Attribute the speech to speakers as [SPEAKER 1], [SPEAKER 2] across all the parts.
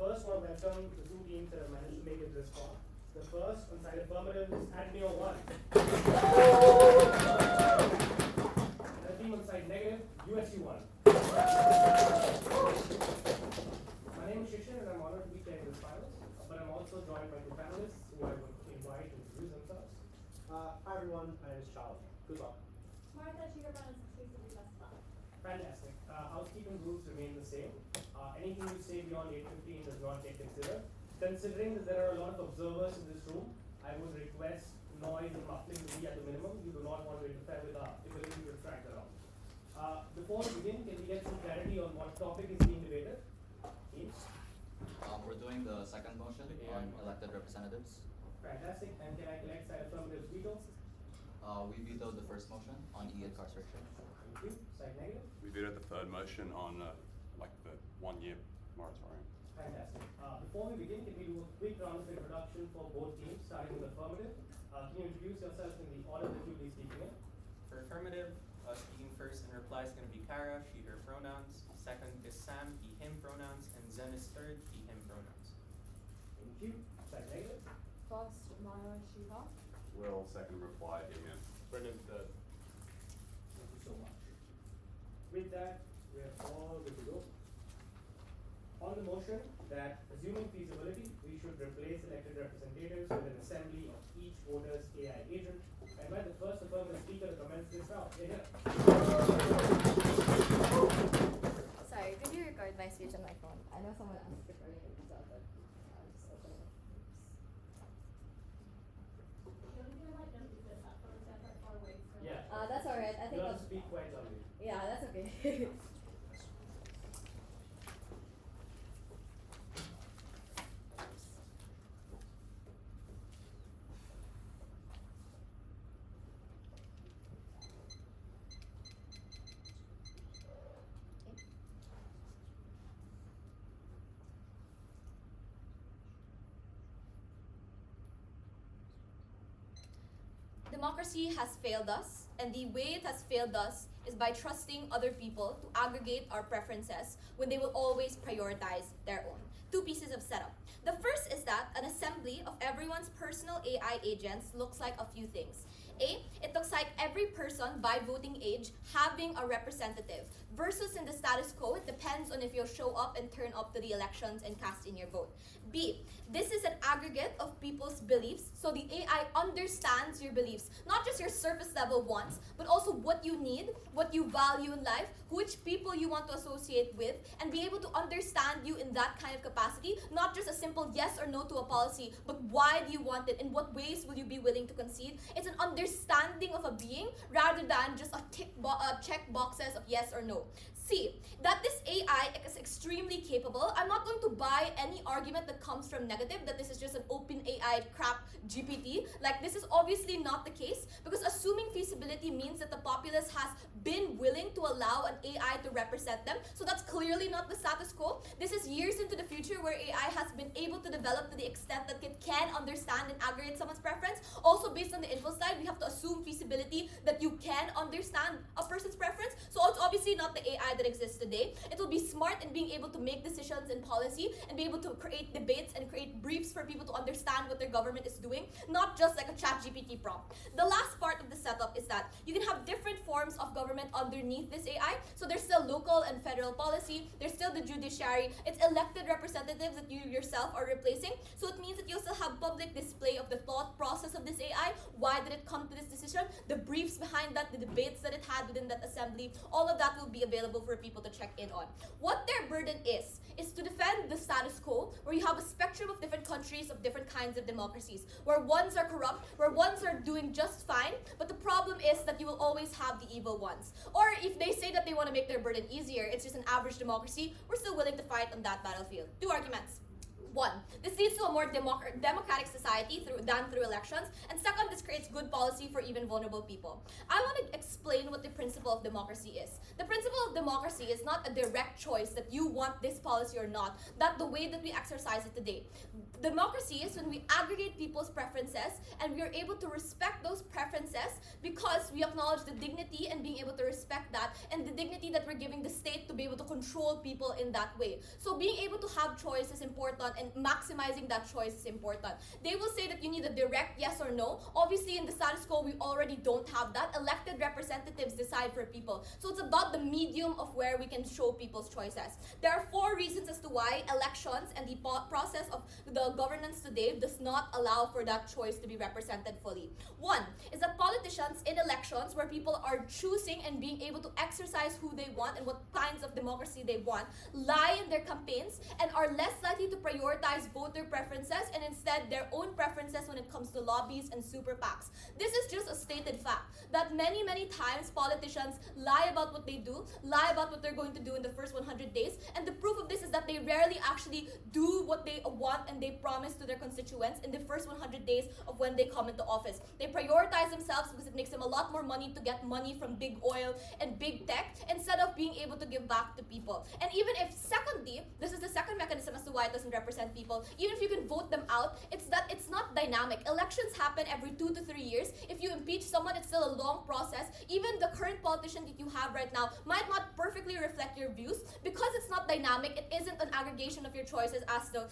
[SPEAKER 1] first want to welcome the two teams that have managed to make it this far. The first, on side Affirmative, is Ateneo 1. The team on side negative, USU 1. My name is Shishir and I'm honored to be chairing this finals, but I'm also joined by two panelists who I would invite to introduce themselves.
[SPEAKER 2] Hi everyone, my name is Charles. Good luck.
[SPEAKER 3] Martha, she represents exclusively best club.
[SPEAKER 1] Fantastic. Housekeeping rules remain the same. Anything you say beyond 8:15 does not get considered. Considering that there are a lot of observers in this room, I would request noise and muffling to be at the minimum. You do not want to interfere with our ability to track the round. Before we begin, can we get some clarity on what topic is being debated? Teams?
[SPEAKER 4] We're doing the second motion on elected representatives.
[SPEAKER 1] Fantastic. And can I collect side Affirmative's veto?
[SPEAKER 4] We vetoed the first motion on e-incarceration.
[SPEAKER 1] Thank you. Side negative?
[SPEAKER 5] We vetoed the third motion on the 1-year moratorium.
[SPEAKER 1] Fantastic. Before we begin, can we do a quick round of introduction for both teams, starting with Affirmative? Can you introduce yourselves in the order that you'll be speaking in?
[SPEAKER 6] For Affirmative, speaking first in reply is going to be Cara, she, her pronouns. Second is Sam, he, him pronouns. And Zen is third, he, him pronouns.
[SPEAKER 1] Thank you. Side negative?
[SPEAKER 3] First, Mara, she, her.
[SPEAKER 5] Will second reply, him.
[SPEAKER 2] Brendon third.
[SPEAKER 1] Thank you so much. With that, we're all good to go. On the motion that, assuming feasibility, we should replace elected representatives with an assembly of each voter's AI agent, I invite the first Affirmative speaker to commence this round. Here.
[SPEAKER 7] Sorry, could you record my speech on my phone? I know someone else is recording it as well, but I'll just open it.
[SPEAKER 1] Yeah.
[SPEAKER 7] That's alright. I think
[SPEAKER 1] You'll
[SPEAKER 7] I'll
[SPEAKER 1] have to speak quite loudly.
[SPEAKER 7] Yeah, that's okay. Democracy has failed us, and the way it has failed us is by trusting other people to aggregate our preferences when they will always prioritize their own. Two pieces of setup. The first is that an assembly of everyone's personal AI agents looks like a few things. A, it looks like every person by voting age having a representative, versus in the status quo, it depends on if you'll show up and turn up to the elections and cast in your vote. B, this is an aggregate of people's beliefs, so the AI understands your beliefs, not just your surface level wants, but also what you need, what you value in life, which people you want to associate with, and be able to understand you in that kind of capacity, not just a simple yes or no to a policy, but why do you want it, in what ways will you be willing to concede. It's an understanding of a being rather than just a check boxes of yes or no. C, that this AI is extremely capable. I'm not going to buy any argument that comes from negative, that this is just an open AI crap GPT. Like, this is obviously not the case, because assuming feasibility means that the populace has been willing to allow an AI to represent them. So that's clearly not the status quo. This is years into the future where AI has been able to develop to the extent that it can understand and aggregate someone's preference. Also, based on the info slide, we have to assume feasibility that you can understand a person's preference. So it's obviously not the AI that exists today. It will be smart in being able to make decisions in policy and be able to create debates and create briefs for people to understand what their government is doing, not just like a ChatGPT prompt. The last part of the setup is that you can have different forms of government underneath this AI. So there's still local and federal policy, there's still the judiciary, it's elected representatives that you yourself are replacing. So it means that you'll still have public display of the thought process of this AI. Why did it come to this decision? The briefs behind that, the debates that it had within that assembly, all of that will be available for people to check in on. What their burden is to defend the status quo, where you have a spectrum of different countries of different kinds of democracies, where ones are corrupt, where ones are doing just fine, but the problem is that you will always have the evil ones. Or if they say that they want to make their burden easier, it's just an average democracy, we're still willing to fight on that battlefield. Two arguments. One, this leads to a more democratic society than through elections. And second, this creates good policy for even vulnerable people. I want to explain what the principle of democracy is. The principle of democracy is not a direct choice that you want this policy or not, that the way that we exercise it today. Democracy is when we aggregate people's preferences and we are able to respect those preferences because we acknowledge the dignity and being able to respect that and the dignity that we're giving the state to be able to control people in that way. So being able to have choice is important and maximizing that choice is important. They will say that you need a direct yes or no. Obviously in the status quo we already don't have that. Elected representatives decide for people. So it's about the medium of where we can show people's choices. There are 4 reasons as to why elections and the process of the governance today does not allow for that choice to be represented fully. One is that politicians in elections where people are choosing and being able to exercise who they want and what kinds of democracy they want, lie in their campaigns and are less likely to prioritize voter preferences and instead their own preferences when it comes to lobbies and super PACs. This is just a stated fact that many times politicians lie about what they do, lie about what they're going to do in the first 100 days, and the proof of this is that they rarely actually do what they want and they promise to their constituents in the first 100 days of when they come into office. They prioritize themselves because it makes them a lot more money to get money from big oil and big tech instead of being able to give back to people. And even if, secondly, this is the second mechanism as to why it doesn't represent people, even if you can vote them out, it's that it's not dynamic. Elections happen every 2 to 3 years. If you impeach someone, it's still a long process. Even the current politician that you have right now might not perfectly reflect your views because it's not dynamic. It isn't an aggregation of your choices as to,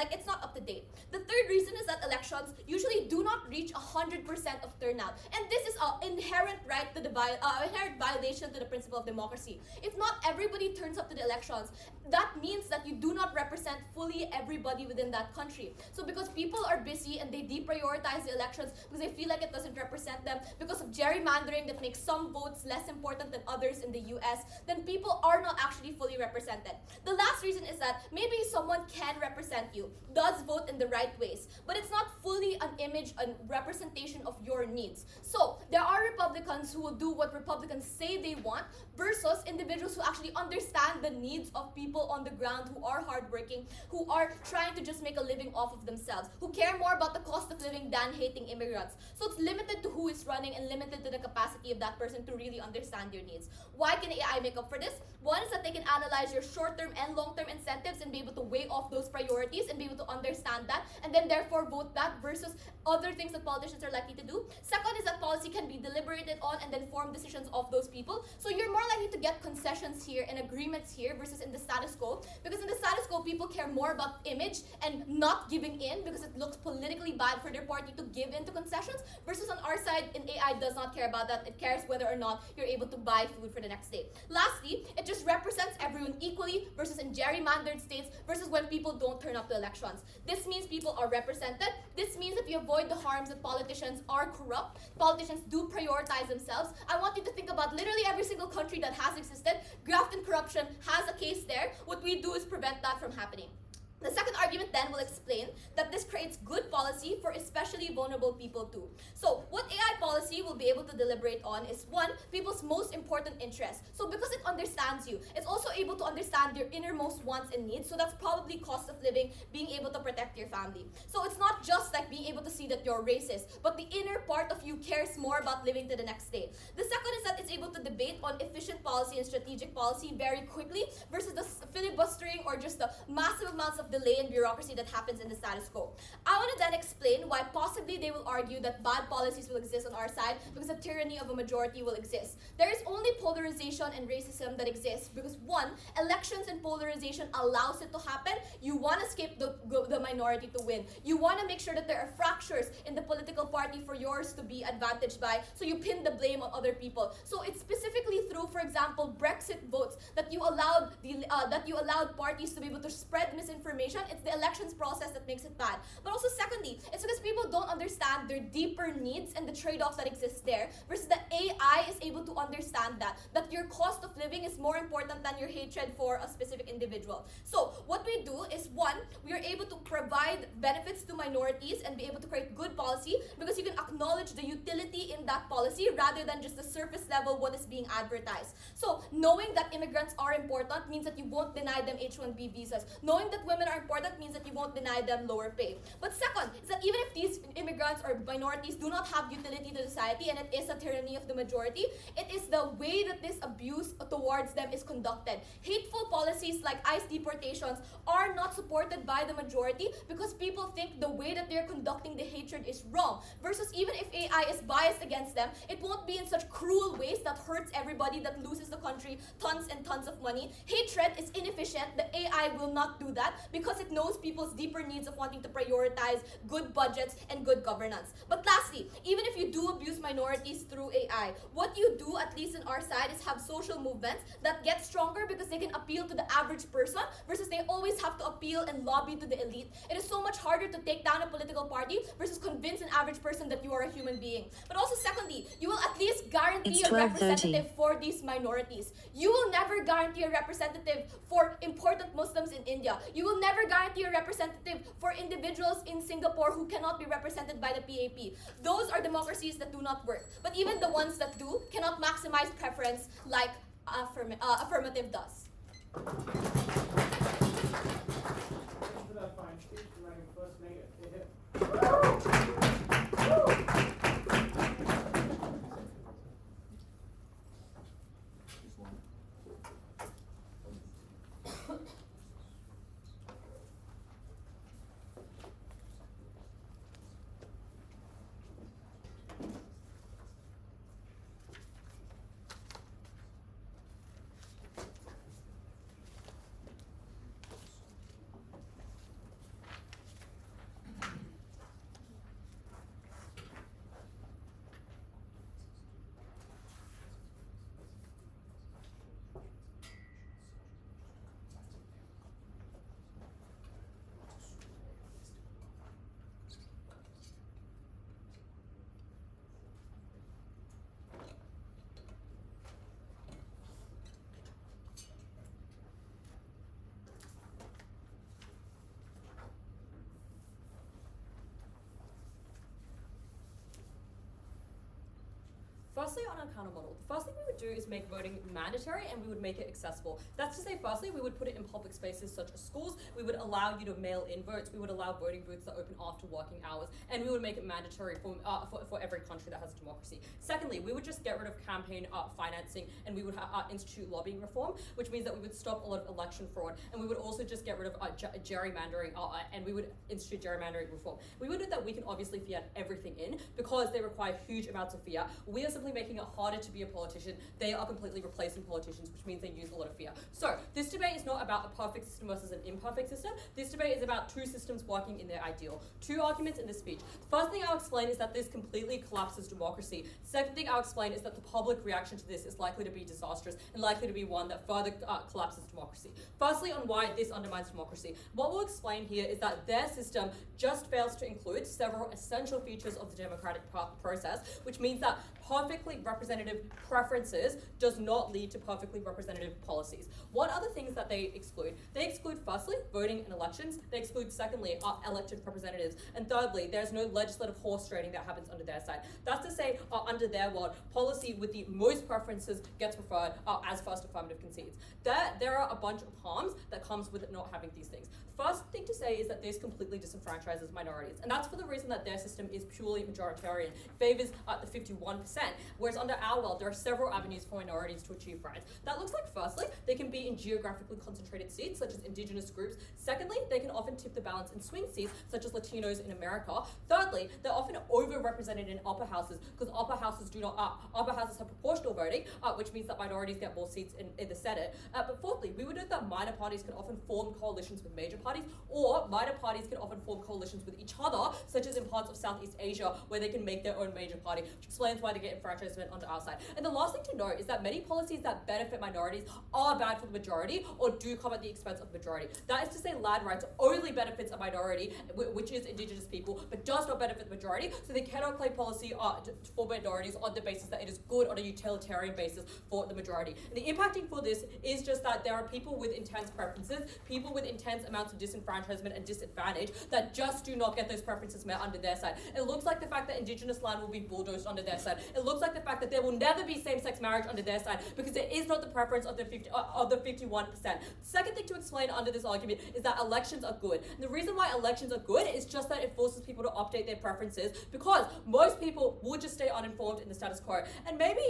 [SPEAKER 7] it's not up to date. The third reason is that elections usually do not reach 100% of turnout. And this is an inherent right to the inherent violation to the principle of democracy. If not everybody turns up to the elections, that means that you do not represent fully everybody within that country. So because people are busy and they deprioritize the elections because they feel like it doesn't represent them, because of gerrymandering that makes some votes less important than others in the US, then people are not actually fully represented. The last reason is that maybe someone can represent you, does vote in the right ways, but it's not fully an image, a representation of your needs. So there are Republicans who will do what Republicans say they want versus individuals who actually understand the needs of people on the ground who are hardworking, who are trying to just make a living off of themselves, who care more about the cost of living than hating immigrants. So it's limited to who is running and limited to the capacity of that person to really understand your needs. Why can AI make up for this? One is that they can analyze your short-term and long-term incentives and be able to weigh off those priorities and be able to understand that and then therefore vote that versus other things that politicians are likely to do. Second is that policy can be deliberated on and then form decisions of those people. So you're more likely to get concessions here and agreements here versus in the status quo, because in the status quo people care more about image and not giving in because it looks politically bad for their party to give in to concessions, versus on our side in AI does not care about that. It cares whether or not you're able to buy food for the next day. Lastly, it just represents everyone equally versus in gerrymandered states versus when people don't turn up to elections. This means people are represented. This means that we avoid the harms that politicians are corrupt. Politicians do prioritize themselves. I want you to think about literally every single country that has existed. Graft and corruption has a case there. What we do is prevent that from happening. The second argument then will explain that this creates good policy for especially vulnerable people too. So what AI policy will be able to deliberate on is, one, people's most important interests. So because it understands you, it's also able to understand your innermost wants and needs. So that's probably cost of living, being able to protect your family. So it's not just like being able to see that you're racist, but the inner part of you cares more about living to the next day. The second is that it's able to debate on efficient policy and strategic policy very quickly versus the filibustering or just the massive amounts of delay and bureaucracy that happens in the status quo. I want to then explain why possibly they will argue that bad policies will exist on our side because the tyranny of a majority will exist. There is only polarization and racism that exists because, one, elections and polarization allows it to happen. You want to escape the minority to win. You want to make sure that there are fractures in the political party for yours to be advantaged by, so you pin the blame on other people. So it's specifically through, for example, Brexit votes that you allowed parties to be able to spread misinformation. It's the elections process that makes it bad. But also secondly, it's because people don't understand their deeper needs and the trade-off that exists there, versus the AI is able to understand that your cost of living is more important than your hatred for a specific individual. So what we do do is, one, we are able to provide benefits to minorities and be able to create good policy because you can acknowledge the utility in that policy rather than just the surface level what is being advertised. So knowing that immigrants are important means that you won't deny them H-1B visas. Knowing that women are important means that you won't deny them lower pay. But second is that even if these immigrants or minorities do not have utility to society and it is a tyranny of the majority, it is the way that this abuse towards them is conducted. Hateful policies like ICE deportations are not supported by the majority because people think the way that they're conducting the hatred is wrong. Versus even if AI is biased against them, it won't be in such cruel ways that hurts everybody, that loses the country tons and tons of money. Hatred is inefficient. The AI will not do that because it knows people's deeper needs of wanting to prioritize good budgets and good governance. But lastly, even if you do abuse minorities through AI, what you do, at least in our side, is have social movements that get stronger because they can appeal to the average person versus they always have to appeal and lobby to the elite. It is so much harder to take down a political party versus convince an average person that you are a human being. But also secondly, you will at least guarantee a representative for these minorities. You will never guarantee a representative for important Muslims in India. You will never guarantee a representative for individuals in Singapore who cannot be represented by the PAP. Those are democracies that do not work. But even the ones that do cannot maximize preference like Affirmative does.
[SPEAKER 1] Thanks for that fine speech, my first negative.
[SPEAKER 8] Firstly, on our counter model, the first thing we would do is make voting mandatory and we would make it accessible. That's to say, firstly, we would put it in public spaces such as schools. We would allow you to mail in votes. We would allow voting booths that open after working hours, and we would make it mandatory for every country that has a democracy. Secondly, we would just get rid of campaign financing, and we would institute lobbying reform, which means that we would stop a lot of election fraud, and we would also just get rid of gerrymandering, and we would institute gerrymandering reform. We would do that. We can obviously fiat everything in because they require huge amounts of fiat. We are simply making it harder to be a politician. They are completely replacing politicians, which means they use a lot of fear. So this debate is not about a perfect system versus an imperfect system. This debate is about two systems working in their ideal. Two arguments in this speech. The first thing I'll explain is that this completely collapses democracy. The second thing I'll explain is that the public reaction to this is likely to be disastrous and likely to be one that further collapses democracy. Firstly, on why this undermines democracy. What we'll explain here is that their system just fails to include several essential features of the democratic process, which means that perfectly representative preferences does not lead to perfectly representative policies. What are the things that they exclude? They exclude, firstly, voting in elections. They exclude, secondly, elected representatives. And thirdly, there's no legislative horse trading that happens under their side. That's to say, under their world, policy with the most preferences gets preferred as first affirmative concedes. There are a bunch of harms that comes with not having these things. First thing to say is that this completely disenfranchises minorities, and that's for the reason that their system is purely majoritarian, favors the 51%, whereas under our world, there are several avenues for minorities to achieve rights. That looks like, firstly, they can be in geographically concentrated seats, such as indigenous groups. Secondly, they can often tip the balance in swing seats, such as Latinos in America. Thirdly, they're often overrepresented in upper houses, because upper houses have proportional voting, which means that minorities get more seats in the Senate. But fourthly, we would note that minor parties can often form coalitions with major parties, or minor parties can often form coalitions with each other, such as in parts of Southeast Asia, where they can make their own major party, which explains why they get enfranchised disenfranchisement on our side. And the last thing to note is that many policies that benefit minorities are bad for the majority or do come at the expense of the majority. That is to say, land rights only benefits a minority, which is Indigenous people, but does not benefit the majority, so they cannot claim policy for minorities on the basis that it is good on a utilitarian basis for the majority. And the impacting for this is just that there are people with intense preferences, people with intense amounts of disenfranchisement and disadvantage that just do not get those preferences met under their side. It looks like the fact that Indigenous land will be bulldozed under their side. It looks like the fact that there will never be same-sex marriage under their side because it is not the preference of the 51%. The second thing to explain under this argument is that elections are good. And the reason why elections are good is just that it forces people to update their preferences because most people will just stay uninformed in the status quo. And maybe,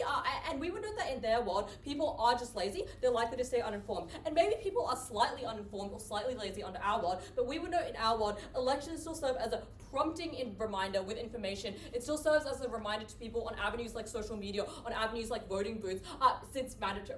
[SPEAKER 8] and we would know that in their world, people are just lazy. They're likely to stay uninformed. And maybe people are slightly uninformed or slightly lazy under our world, but we would know in our world, elections still serve as a prompting in reminder with information. It still serves as a reminder to people on avenues like social media, on avenues like voting booths, since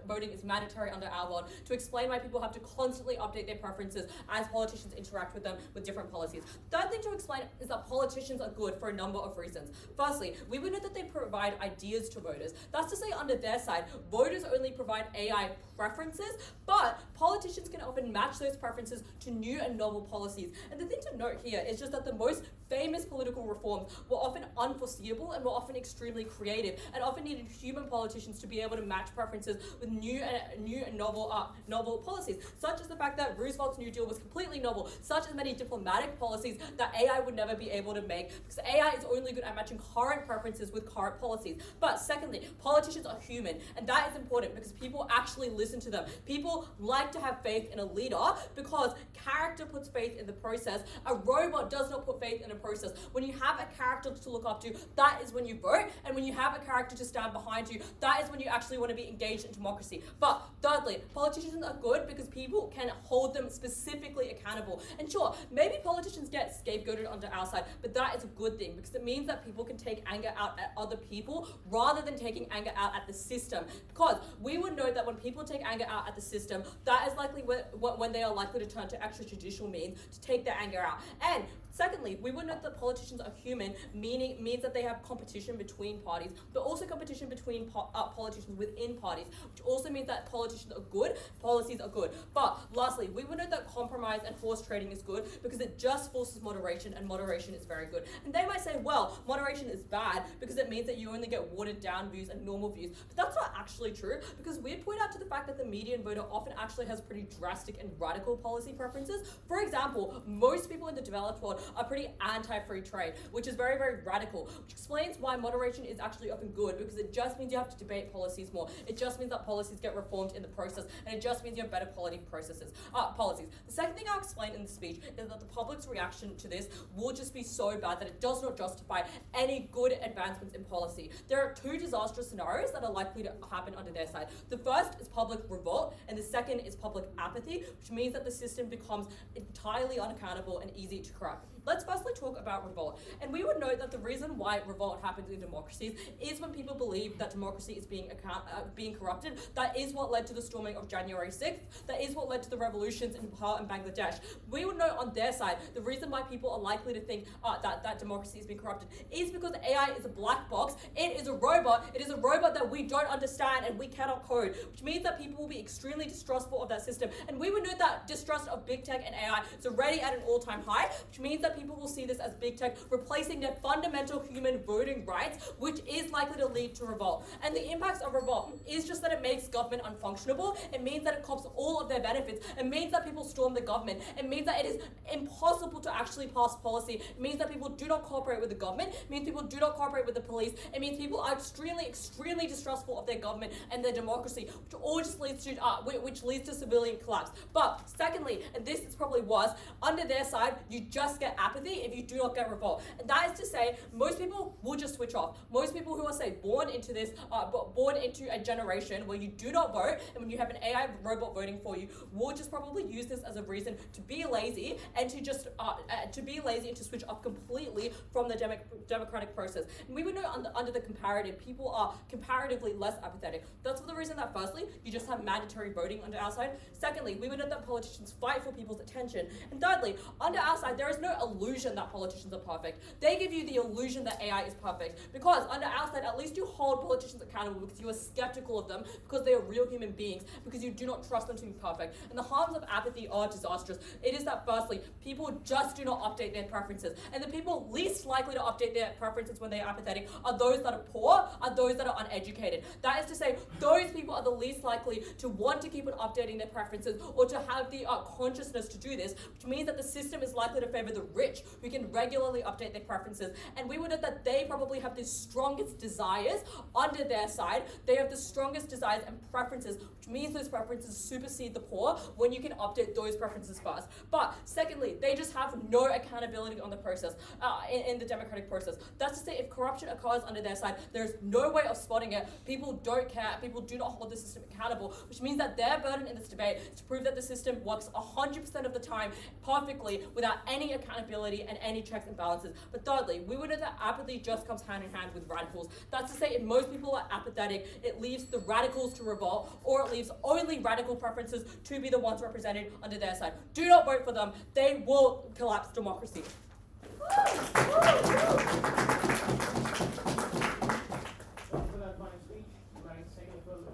[SPEAKER 8] voting is mandatory under our world, to explain why people have to constantly update their preferences as politicians interact with them with different policies. Third thing to explain is that politicians are good for a number of reasons. Firstly, we would know that they provide ideas to voters. That's to say, under their side, voters only provide AI preferences, but politicians can often match those preferences to new and novel policies. And the thing to note here is just that the most famous political reforms were often unforeseeable and were often extremely creative and often needed human politicians to be able to match preferences with new and novel policies, such as the fact that Roosevelt's New Deal was completely novel, such as many diplomatic policies that AI would never be able to make because AI is only good at matching current preferences with current policies. But secondly, politicians are human, and that is important because people actually listen to them. People like to have faith in a leader because character puts faith in the process. A robot does not put faith in a process. When you have a character to look up to, that is when you vote, and when you have a character to stand behind you, that is when you actually want to be engaged in democracy. But thirdly, politicians are good because people can hold them specifically accountable. And sure, maybe politicians get scapegoated under our side, but that is a good thing because it means that people can take anger out at other people rather than taking anger out at the system. Because we would know that when people take anger out at the system, that is likely when they are likely to turn to extrajudicial means to take their anger out. And secondly, we would note that politicians are human, means that they have competition between parties, but also competition between politicians within parties, which also means that politicians are good, policies are good. But lastly, we would note that compromise and horse trading is good because it just forces moderation, and moderation is very good. And they might say, well, moderation is bad because it means that you only get watered down views and normal views. But that's not actually true because we'd point out to the fact that the median voter often actually has pretty drastic and radical policy preferences. For example, most people in the developed world are pretty anti-free trade, which is very, very radical, which explains why moderation is actually often good because it just means you have to debate policies more. It just means that policies get reformed in the process, and it just means you have better quality policies. The second thing I'll explain in the speech is that the public's reaction to this will just be so bad that it does not justify any good advancements in policy. There are two disastrous scenarios that are likely to happen under their side. The first is public revolt, and the second is public apathy, which means that the system becomes entirely unaccountable and easy to corrupt. Let's firstly talk about revolt. And we would note that the reason why revolt happens in democracies is when people believe that democracy is being corrupted. That is what led to the storming of January 6th. That is what led to the revolutions in Nepal and Bangladesh. We would note on their side, the reason why people are likely to think that democracy is being corrupted is because AI is a black box. It is a robot. It is a robot that we don't understand and we cannot code, which means that people will be extremely distrustful of that system. And we would note that distrust of big tech and AI is already at an all-time high, which means that people will see this as big tech replacing their fundamental human voting rights, which is likely to lead to revolt. And the impacts of revolt is just that it makes government unfunctionable. It means that it cops all of their benefits. It means that people storm the government. It means that it is impossible to actually pass policy. It means that people do not cooperate with the government. It means people do not cooperate with the police. It means people are extremely, extremely distrustful of their government and their democracy, which all just leads to civilian collapse. But secondly, and this is probably worse, under their side, you just get apathy if you do not get revolt. And that is to say, most people will just switch off. Most people who are, say, born into a generation where you do not vote, and when you have an AI robot voting for you, will just probably use this as a reason to be lazy and to just to be lazy and to switch off completely from the democratic process. And we would know under the comparative, people are comparatively less apathetic. That's for the reason that firstly, you just have mandatory voting under our side. Secondly, we would know that politicians fight for people's attention. And thirdly, under our side, there is no illusion that politicians are perfect. They give you the illusion that AI is perfect. Because under our side, at least you hold politicians accountable because you are skeptical of them, because they are real human beings, because you do not trust them to be perfect. And the harms of apathy are disastrous. It is that firstly, people just do not update their preferences. And the people least likely to update their preferences when they are apathetic are those that are poor, are those that are uneducated. That is to say, those people are the least likely to want to keep on updating their preferences or to have the consciousness to do this, which means that the system is likely to favor the rich who can regularly update their preferences. And we would know that they probably have the strongest desires under their side. They have the strongest desires and preferences, which means those preferences supersede the poor when you can update those preferences fast. But secondly, they just have no accountability on the process, in the democratic process. That's to say, if corruption occurs under their side, there's no way of spotting it. People don't care. People do not hold the system accountable, which means that their burden in this debate is to prove that the system works 100% of the time perfectly without any accountability and any checks and balances. But thirdly, we would know that apathy just comes hand in hand with radicals. That's to say, if most people are apathetic, it leaves the radicals to revolt, or it leaves only radical preferences to be the ones represented under their side. Do not vote for them. They will collapse democracy.
[SPEAKER 1] Thank you for that fine speech. My second further.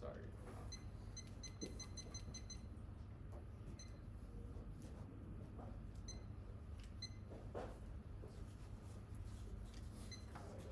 [SPEAKER 6] Sorry.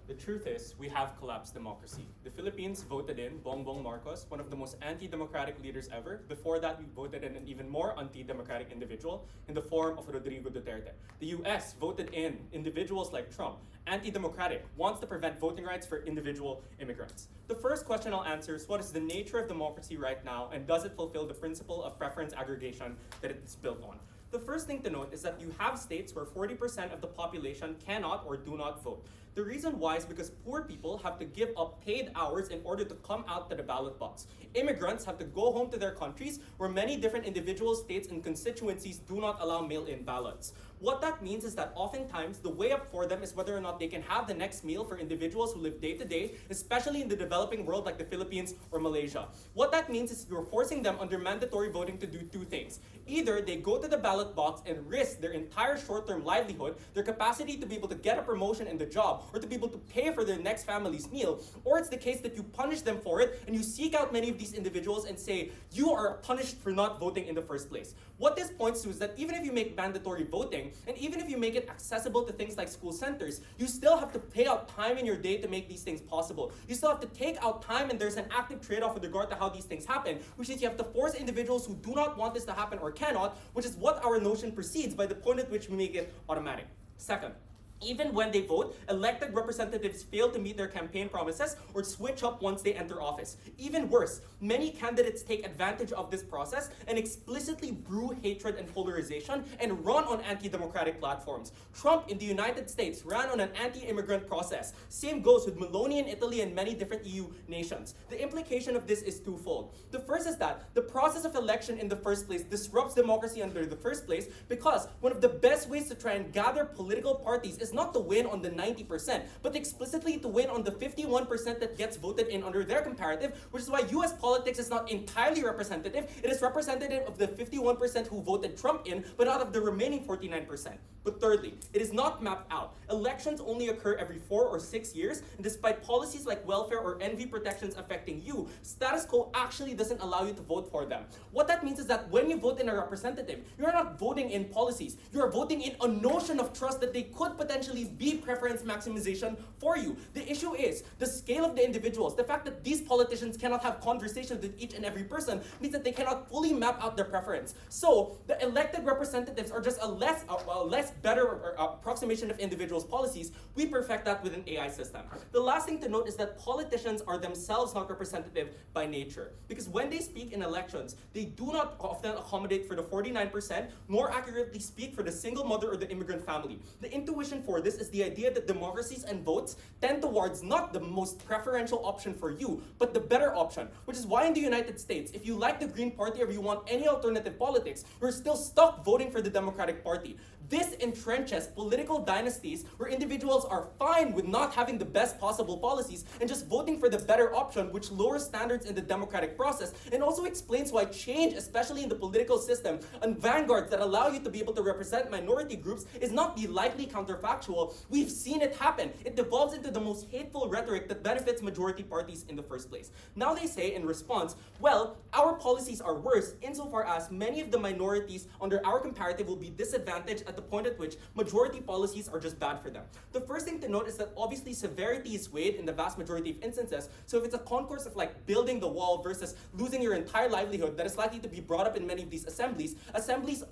[SPEAKER 6] The truth is, we have collapsed democracy. The Philippines voted in Bongbong Marcos, one of the most anti-democratic leaders ever. Before that, we voted in an even more anti-democratic individual in the form of Rodrigo Duterte. The US voted in individuals like Trump, anti-democratic, wants to prevent voting rights for individual immigrants. The first question I'll answer is, what is the nature of democracy right now, and does it fulfill the principle of preference aggregation that it's built on? The first thing to note is that you have states where 40% of the population cannot or do not vote. The reason why is because poor people have to give up paid hours in order to come out to the ballot box. Immigrants have to go home to their countries where many different individual states and constituencies do not allow mail-in ballots. What that means is that oftentimes the way up for them is whether or not they can have the next meal for individuals who live day to day, especially in the developing world like the Philippines or Malaysia. What that means is you're forcing them under mandatory voting to do two things. Either they go to the ballot box and risk their entire short-term livelihood, their capacity to be able to get a promotion in the job, or to be able to pay for their next family's meal, or it's the case that you punish them for it and you seek out many of these individuals and say, you are punished for not voting in the first place. What this points to is that even if you make mandatory voting, and even if you make it accessible to things like school centers, you still have to pay out time in your day to make these things possible. You still have to take out time, and there's an active trade-off with regard to how these things happen, which is you have to force individuals who do not want this to happen or cannot, which is what our notion precedes by the point at which we make it automatic. Second, even when they vote, elected representatives fail to meet their campaign promises or switch up once they enter office. Even worse, many candidates take advantage of this process and explicitly brew hatred and polarization and run on anti-democratic platforms. Trump in the United States ran on an anti-immigrant process. Same goes with Meloni in Italy and many different EU nations. The implication of this is twofold. The first is that the process of election in the first place disrupts democracy under the first place because one of the best ways to try and gather political parties is not to win on the 90%, but explicitly to win on the 51% that gets voted in under their comparative, which is why US politics is not entirely representative. It is representative of the 51% who voted Trump in, but not of the remaining 49%. But thirdly, it is not mapped out. Elections only occur every 4 or 6 years, and despite policies like welfare or envy protections affecting you, status quo actually doesn't allow you to vote for them. What that means is that when you vote in a representative, you are not voting in policies. You are voting in a notion of trust that they could potentially potentially be preference maximization for you. The issue is the scale of the individuals. The fact that these politicians cannot have conversations with each and every person means that they cannot fully map out their preference. So the elected representatives are just a less better approximation of individuals' policies. We perfect that with an AI system. The last thing to note is that politicians are themselves not representative by nature, because when they speak in elections, they do not often accommodate for the 49%, nor accurately speak for the single mother or the immigrant family. The intuition for this is the idea that democracies and votes tend towards not the most preferential option for you, but the better option, which is why in the United States, if you like the Green Party or you want any alternative politics, you're still stuck voting for the Democratic Party. This entrenches political dynasties where individuals are fine with not having the best possible policies and just voting for the better option, which lowers standards in the democratic process, and also explains why change, especially in the political system, and vanguards that allow you to be able to represent minority groups is not the likely counterfactual. We've seen it happen. It devolves into the most hateful rhetoric that benefits majority parties in the first place. Now they say in response, well, our policies are worse insofar as many of the minorities under our comparative will be disadvantaged at the point at which majority policies are just bad for them. The first thing to note is that obviously severity is weighed in the vast majority of instances. So if it's a concourse of like building the wall versus losing your entire livelihood that is likely to be brought up in many of these assemblies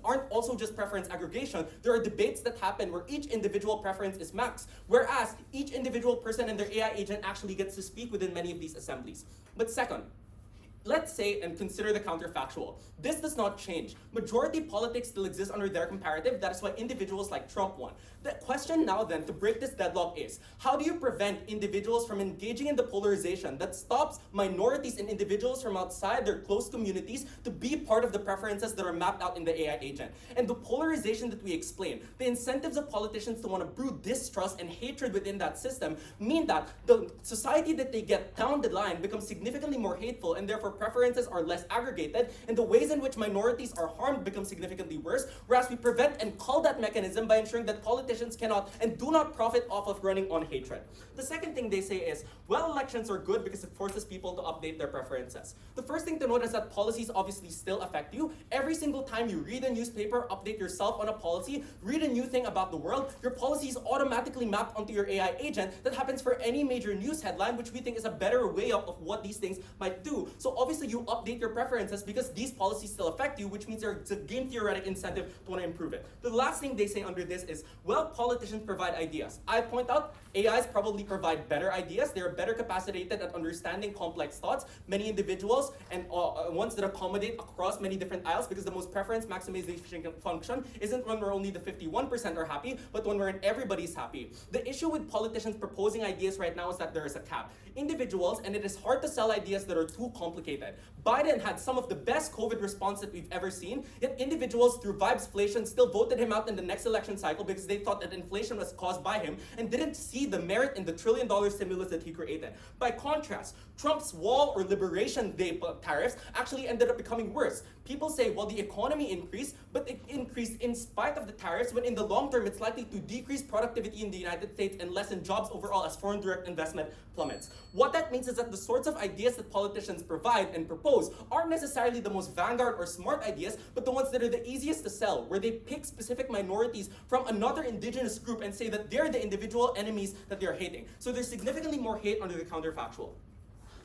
[SPEAKER 6] aren't also just preference aggregation. There are debates that happen where each individual preference is maxed, whereas each individual person and their AI agent actually gets to speak within many of these assemblies. But second, let's say and consider the counterfactual. This does not change. Majority politics still exists under their comparative. That is why individuals like Trump won. The question now then to break this deadlock is, how do you prevent individuals from engaging in the polarization that stops minorities and individuals from outside their close communities to be part of the preferences that are mapped out in the AI agent? And the polarization that we explain, the incentives of politicians to want to brew distrust and hatred within that system mean that the society that they get down the line becomes significantly more hateful, and therefore preferences are less aggregated, and the ways in which minorities are harmed become significantly worse, whereas we prevent and cull that mechanism by ensuring that politicians cannot and do not profit off of running on hatred. The second thing they say is, well, elections are good because it forces people to update their preferences. The first thing to note is that policies obviously still affect you. Every single time you read a newspaper, update yourself on a policy, read a new thing about the world, your policy is automatically mapped onto your AI agent. That happens for any major news headline, which we think is a better way of what these things might do. So obviously you update your preferences because these policies still affect you, which means it's a game theoretic incentive to want to improve it. The last thing they say under this is, well, politicians provide ideas. I point out AIs probably provide better ideas. They're better capacitated at understanding complex thoughts, many individuals, and ones that accommodate across many different aisles, because the most preference maximization function isn't when we're only the 51% are happy, but when we're in everybody's happy. The issue with politicians proposing ideas right now is that there is a cap. Individuals, and it is hard to sell ideas that are too complicated. Biden had some of the best COVID response that we've ever seen, yet individuals through vibesflation still voted him out in the next election cycle because they thought that inflation was caused by him and didn't see the merit in the $1 trillion stimulus that he created. By contrast, Trump's wall or liberation day tariffs actually ended up becoming worse. People say, well, the economy increased, but it increased in spite of the tariffs, when in the long term, it's likely to decrease productivity in the United States and lessen jobs overall as foreign direct investment plummets. What that means is that the sorts of ideas that politicians provide and propose aren't necessarily the most vanguard or smart ideas, but the ones that are the easiest to sell, where they pick specific minorities from another indigenous group and say that they're the individual enemies that they're hating. So there's significantly more hate under the counterfactual.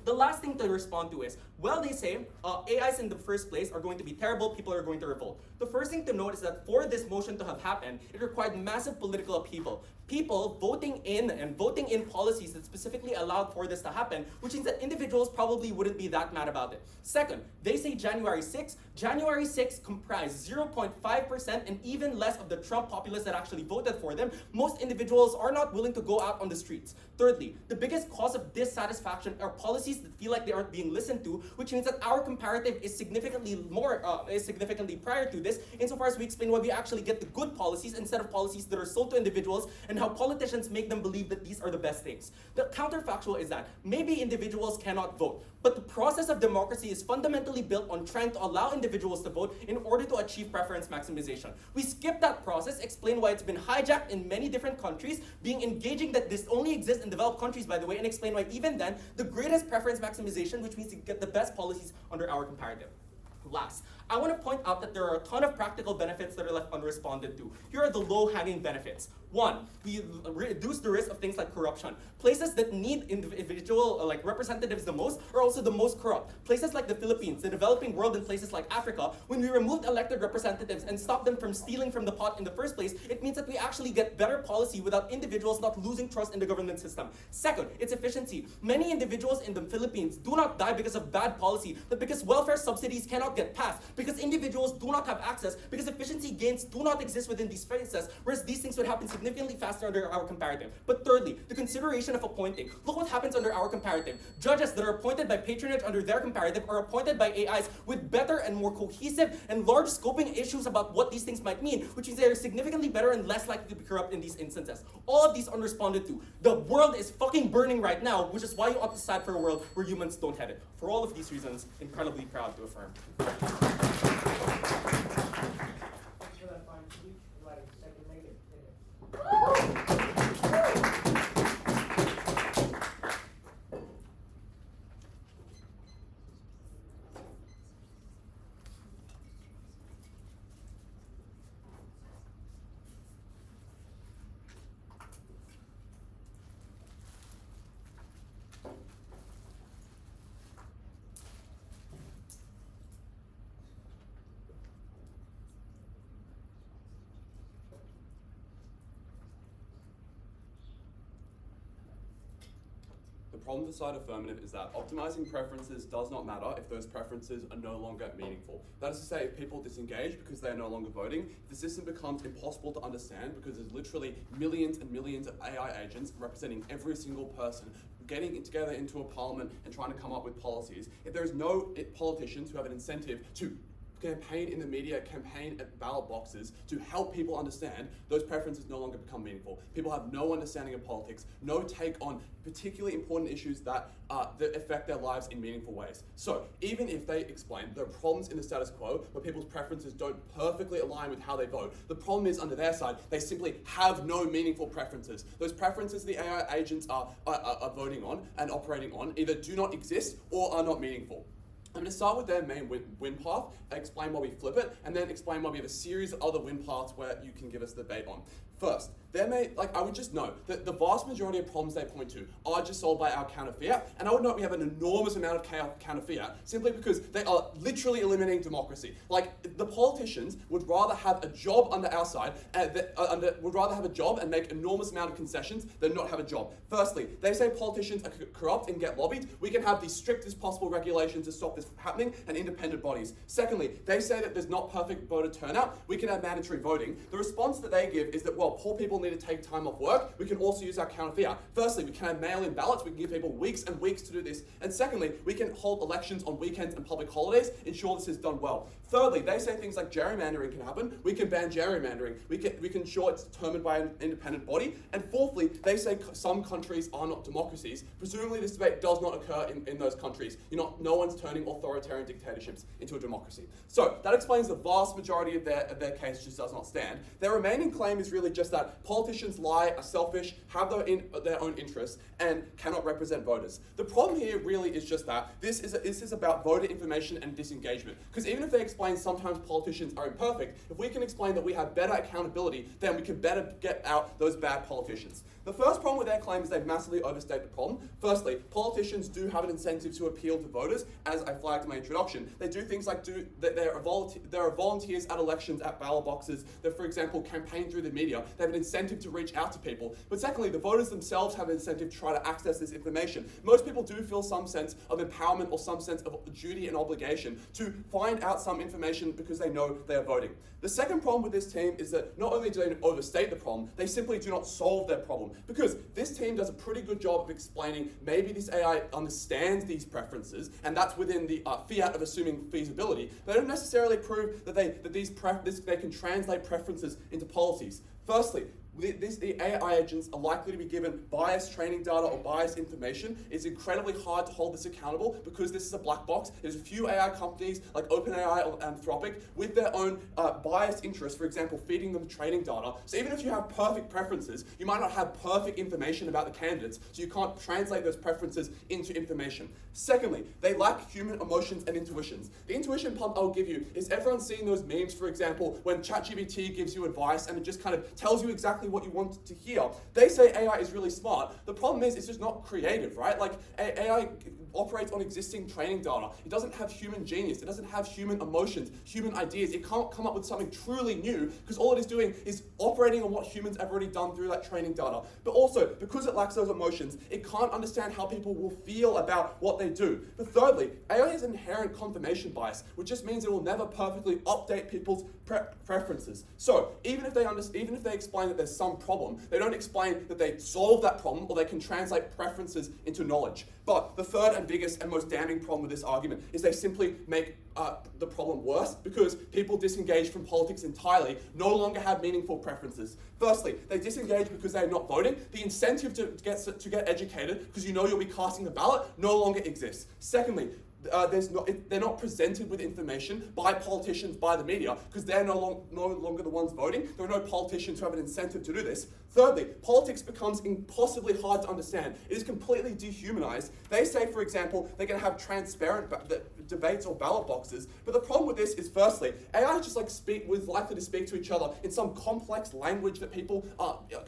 [SPEAKER 6] The last thing to respond to is, well, they say AIs in the first place are going to be terrible, people are going to revolt. The first thing to note is that for this motion to have happened, it required massive political upheaval. People voting in policies that specifically allowed for this to happen, which means that individuals probably wouldn't be that mad about it. Second, they say January 6th. January 6th comprised 0.5% and even less of the Trump populace that actually voted for them. Most individuals are not willing to go out on the streets. Thirdly, the biggest cause of dissatisfaction are policies that feel like they aren't being listened to, which means that our comparative is significantly prior to this, insofar as we explain why we actually get the good policies instead of policies that are sold to individuals, and how politicians make them believe that these are the best things. The counterfactual is that maybe individuals cannot vote, but the process of democracy is fundamentally built on trying to allow individuals to vote in order to achieve preference maximization. We skip that process, explain why it's been hijacked in many different countries, being engaging that this only exists in developed countries, by the way, and explain why even then, the greatest preference maximization, which means to get the best policies under our comparative. Last, I want to point out that there are a ton of practical benefits that are left unresponded to. Here are the low-hanging benefits. One, we reduce the risk of things like corruption. Places that need individual representatives the most are also the most corrupt. Places like the Philippines, the developing world, and places like Africa, when we removed elected representatives and stopped them from stealing from the pot in the first place, it means that we actually get better policy without individuals not losing trust in the government system. Second, its efficiency. Many individuals in the Philippines do not die because of bad policy, but because welfare subsidies cannot get passed, because individuals do not have access, because efficiency gains do not exist within these spaces, whereas these things would happen significantly faster under our comparative. But thirdly, the consideration of appointing. Look what happens under our comparative. Judges that are appointed by patronage under their comparative are appointed by AIs with better and more cohesive and large scoping issues about what these things might mean, which means they are significantly better and less likely to be corrupt in these instances. All of these unresponded to. The world is fucking burning right now, which is why you ought to decide for a world where humans don't head it. For all of these reasons, incredibly proud to affirm.
[SPEAKER 1] Thanks for that fine speech. Right, second negative.
[SPEAKER 5] The problem to cite affirmative is that optimizing preferences does not matter if those preferences are no longer meaningful. That is to say, if people disengage because they are no longer voting, the system becomes impossible to understand because there's literally millions and millions of AI agents representing every single person getting together into a parliament and trying to come up with policies. If there is no politicians who have an incentive to campaign in the media, campaign at ballot boxes to help people understand, those preferences no longer become meaningful. People have no understanding of politics, no take on particularly important issues that affect their lives in meaningful ways. So even if they explain there are problems in the status quo where people's preferences don't perfectly align with how they vote, the problem is under their side, they simply have no meaningful preferences. Those preferences the AI agents are voting on and operating on either do not exist or are not meaningful. I'm going to start with their main win path, explain why we flip it, and then explain why we have a series of other win paths where you can give us the debate on. First, I would just note that the vast majority of problems they point to are just solved by our counter fiat, and I would note we have an enormous amount of counter fiat simply because they are literally eliminating democracy. Like, the politicians would rather have a job under our side, would rather have a job and make enormous amount of concessions than not have a job. Firstly, they say politicians are corrupt and get lobbied. We can have the strictest possible regulations to stop this from happening and independent bodies. Secondly, they say that there's not perfect voter turnout. We can have mandatory voting. The response that they give is that, well, poor people need to take time off work. We can also use our counter fiat. Firstly, we can have mail-in ballots. We can give people weeks and weeks to do this. And secondly, we can hold elections on weekends and public holidays, ensure this is done well. Thirdly, they say things like gerrymandering can happen. We can ban gerrymandering. We can ensure it's determined by an independent body. And fourthly, they say some countries are not democracies. Presumably, this debate does not occur in those countries. No one's turning authoritarian dictatorships into a democracy. So that explains the vast majority of their case just does not stand. Their remaining claim is really just that politicians lie, are selfish, have their own interests, and cannot represent voters. The problem here really is just that this is about voter information and disengagement. Because even if they explain sometimes politicians are imperfect, if we can explain that we have better accountability, then we can better get out those bad politicians. The first problem with their claim is they massively overstate the problem. Firstly, politicians do have an incentive to appeal to voters, as I flagged in my introduction. They do things like there are volunteers at elections at ballot boxes that, for example, campaign through the media. They have an incentive to reach out to people. But secondly, the voters themselves have an incentive to try to access this information. Most people do feel some sense of empowerment or some sense of duty and obligation to find out some information because they know they are voting. The second problem with this team is that not only do they overstate the problem, they simply do not solve their problem. Because this team does a pretty good job of explaining maybe this AI understands these preferences, and that's within the fiat of assuming feasibility. They don't necessarily prove that they can translate preferences into policies. Firstly, the AI agents are likely to be given biased training data or biased information. It's incredibly hard to hold this accountable because this is a black box. There's a few AI companies like OpenAI or Anthropic with their own biased interests, for example, feeding them training data. So even if you have perfect preferences, you might not have perfect information about the candidates, so you can't translate those preferences into information. Secondly, they lack human emotions and intuitions. The intuition pump I'll give you is everyone's seen those memes, for example, when ChatGPT gives you advice and it just kind of tells you exactly what you want to hear. They say AI is really smart. The problem is it's just not creative, right? Like AI operates on existing training data. It doesn't have human genius. It doesn't have human emotions, human ideas. It can't come up with something truly new because all it is doing is operating on what humans have already done through that training data. But also, because it lacks those emotions, it can't understand how people will feel about what they do. But thirdly, AI has inherent confirmation bias, which just means it will never perfectly update people's preferences. So even if they explain that there's some problem, they don't explain that they solve that problem or they can translate preferences into knowledge. But the third and biggest and most damning problem with this argument is they simply make the problem worse because people disengage from politics entirely no longer have meaningful preferences. Firstly, they disengage because they're not voting. The incentive to get educated, because you know you'll be casting the ballot, no longer exists. Secondly, they're not presented with information by politicians, by the media, because they're no longer the ones voting. There are no politicians who have an incentive to do this. Thirdly, politics becomes impossibly hard to understand. It is completely dehumanized. They say, for example, they're going to have transparent debates or ballot boxes, but the problem with this is, firstly, AI just was likely to speak to each other in some complex language that people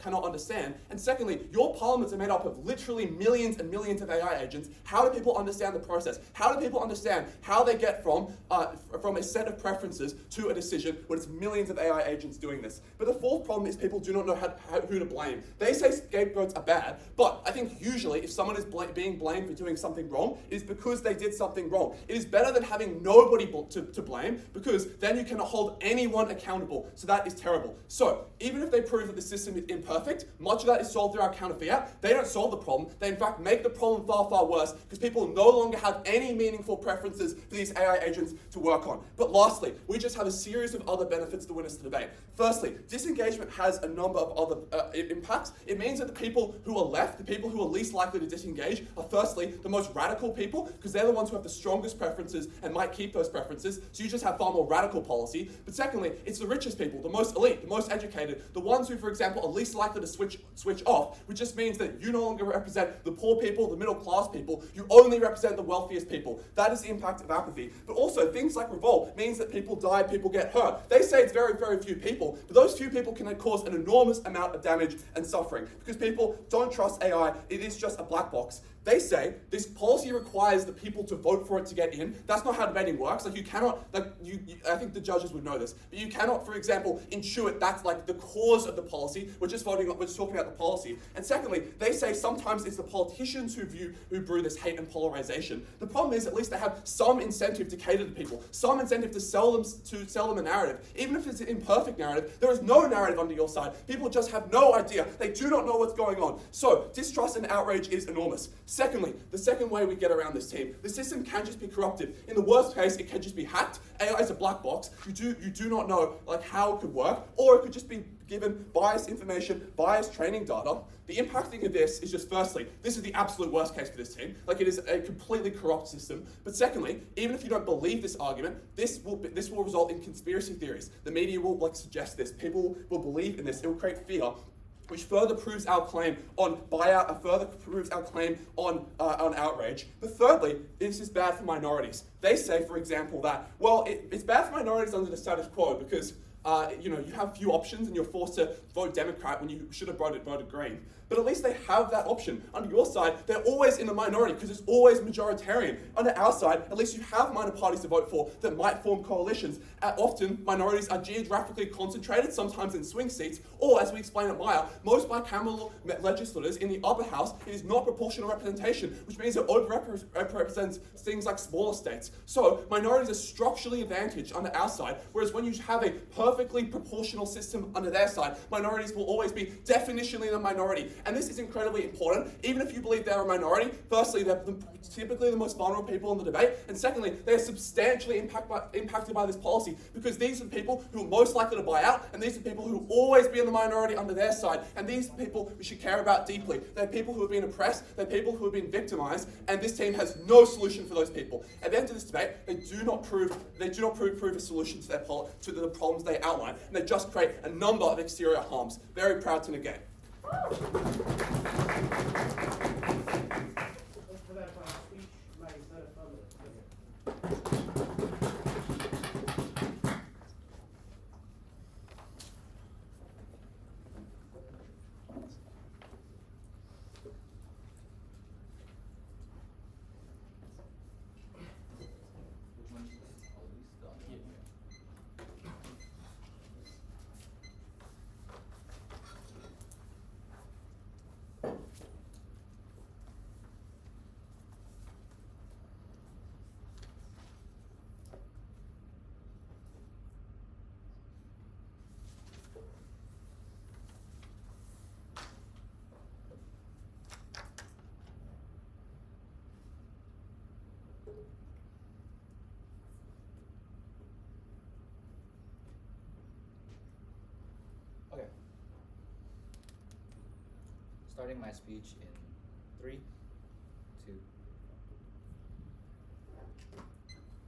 [SPEAKER 5] cannot understand. And secondly, your parliaments are made up of literally millions and millions of AI agents. How do people understand the process? How do people understand how they get from a set of preferences to a decision when it's millions of AI agents doing this? But the fourth problem is people do not know who to blame. They say scapegoats are bad, but I think usually if someone is being blamed for doing something wrong, it is because they did something wrong. It is better than having nobody to blame, because then you cannot hold anyone accountable. So that is terrible. So even if they prove that the system is imperfect, much of that is solved through our counter fiat. They don't solve the problem. They in fact make the problem far, far worse because people no longer have any meaningful preferences for these AI agents to work on. But lastly, we just have a series of other benefits to win us the debate. Firstly, disengagement has a number of other impacts. It means that the people who are left, the people who are least likely to disengage, are firstly the most radical people, because they're the ones who have the strongest preferences and might keep those preferences, so you just have far more radical policy. But secondly, it's the richest people, the most elite, the most educated, the ones who, for example, are least likely to switch off, which just means that you no longer represent the poor people, the middle class people, you only represent the wealthiest people. That is the impact of apathy. But also, things like revolt means that people die, people get hurt. They say it's very, very few people, but those few people can cause an enormous amount of damage and suffering because people don't trust AI. It is just a black box. They say this policy requires the people to vote for it to get in. That's not how debating works. Like you cannot, I think the judges would know this, but you cannot, for example, intuit that's like the cause of the policy. We're just talking about the policy. And secondly, they say sometimes it's the politicians who brew this hate and polarization. The problem is at least they have some incentive to cater to people, some incentive to sell them a narrative. Even if it's an imperfect narrative, there is no narrative under your side. People just have no idea. They do not know what's going on. So distrust and outrage is enormous. Secondly, the second way we get around this team, the system can just be corrupted. In the worst case, it can just be hacked. AI is a black box. You do not know how it could work, or it could just be given biased information, biased training data. The impact thing of this is just, firstly, this is the absolute worst case for this team. It is a completely corrupt system. But secondly, even if you don't believe this argument, this will result in conspiracy theories. The media will suggest this. People will believe in this. It will create fear, which further proves our claim on buyout and further proves our claim on outrage. But thirdly, this is bad for minorities. They say, for example, that, well, it's bad for minorities under the status quo because you have few options and you're forced to vote Democrat when you should have voted Green. But at least they have that option. Under your side, they're always in the minority because it's always majoritarian. Under our side, at least you have minor parties to vote for that might form coalitions. Often, minorities are geographically concentrated, sometimes in swing seats, or as we explain at Maya, most bicameral legislators in the upper house, it is not proportional representation, which means it overrepresents things like smaller states. So minorities are structurally advantaged under our side, whereas when you have a perfect perfectly proportional system under their side, minorities will always be definitionally the minority. And this is incredibly important. Even if you believe they're a minority, firstly, they're typically the most vulnerable people in the debate, and secondly, they're substantially impacted by this policy, because these are the people who are most likely to buy out, and these are the people who will always be in the minority under their side, and these are the people we should care about deeply. They're people who have been oppressed, they're people who have been victimized, and this team has no solution for those people. At the end of this debate, they do not prove a solution to to the problems they outline, and they just create a number of exterior harms. Very proud to negate.
[SPEAKER 1] Thanks for that speech, my sir, Affirmative.
[SPEAKER 4] Which one is this? All these done?
[SPEAKER 6] Yeah.
[SPEAKER 4] Okay. Starting my speech in 3, 2.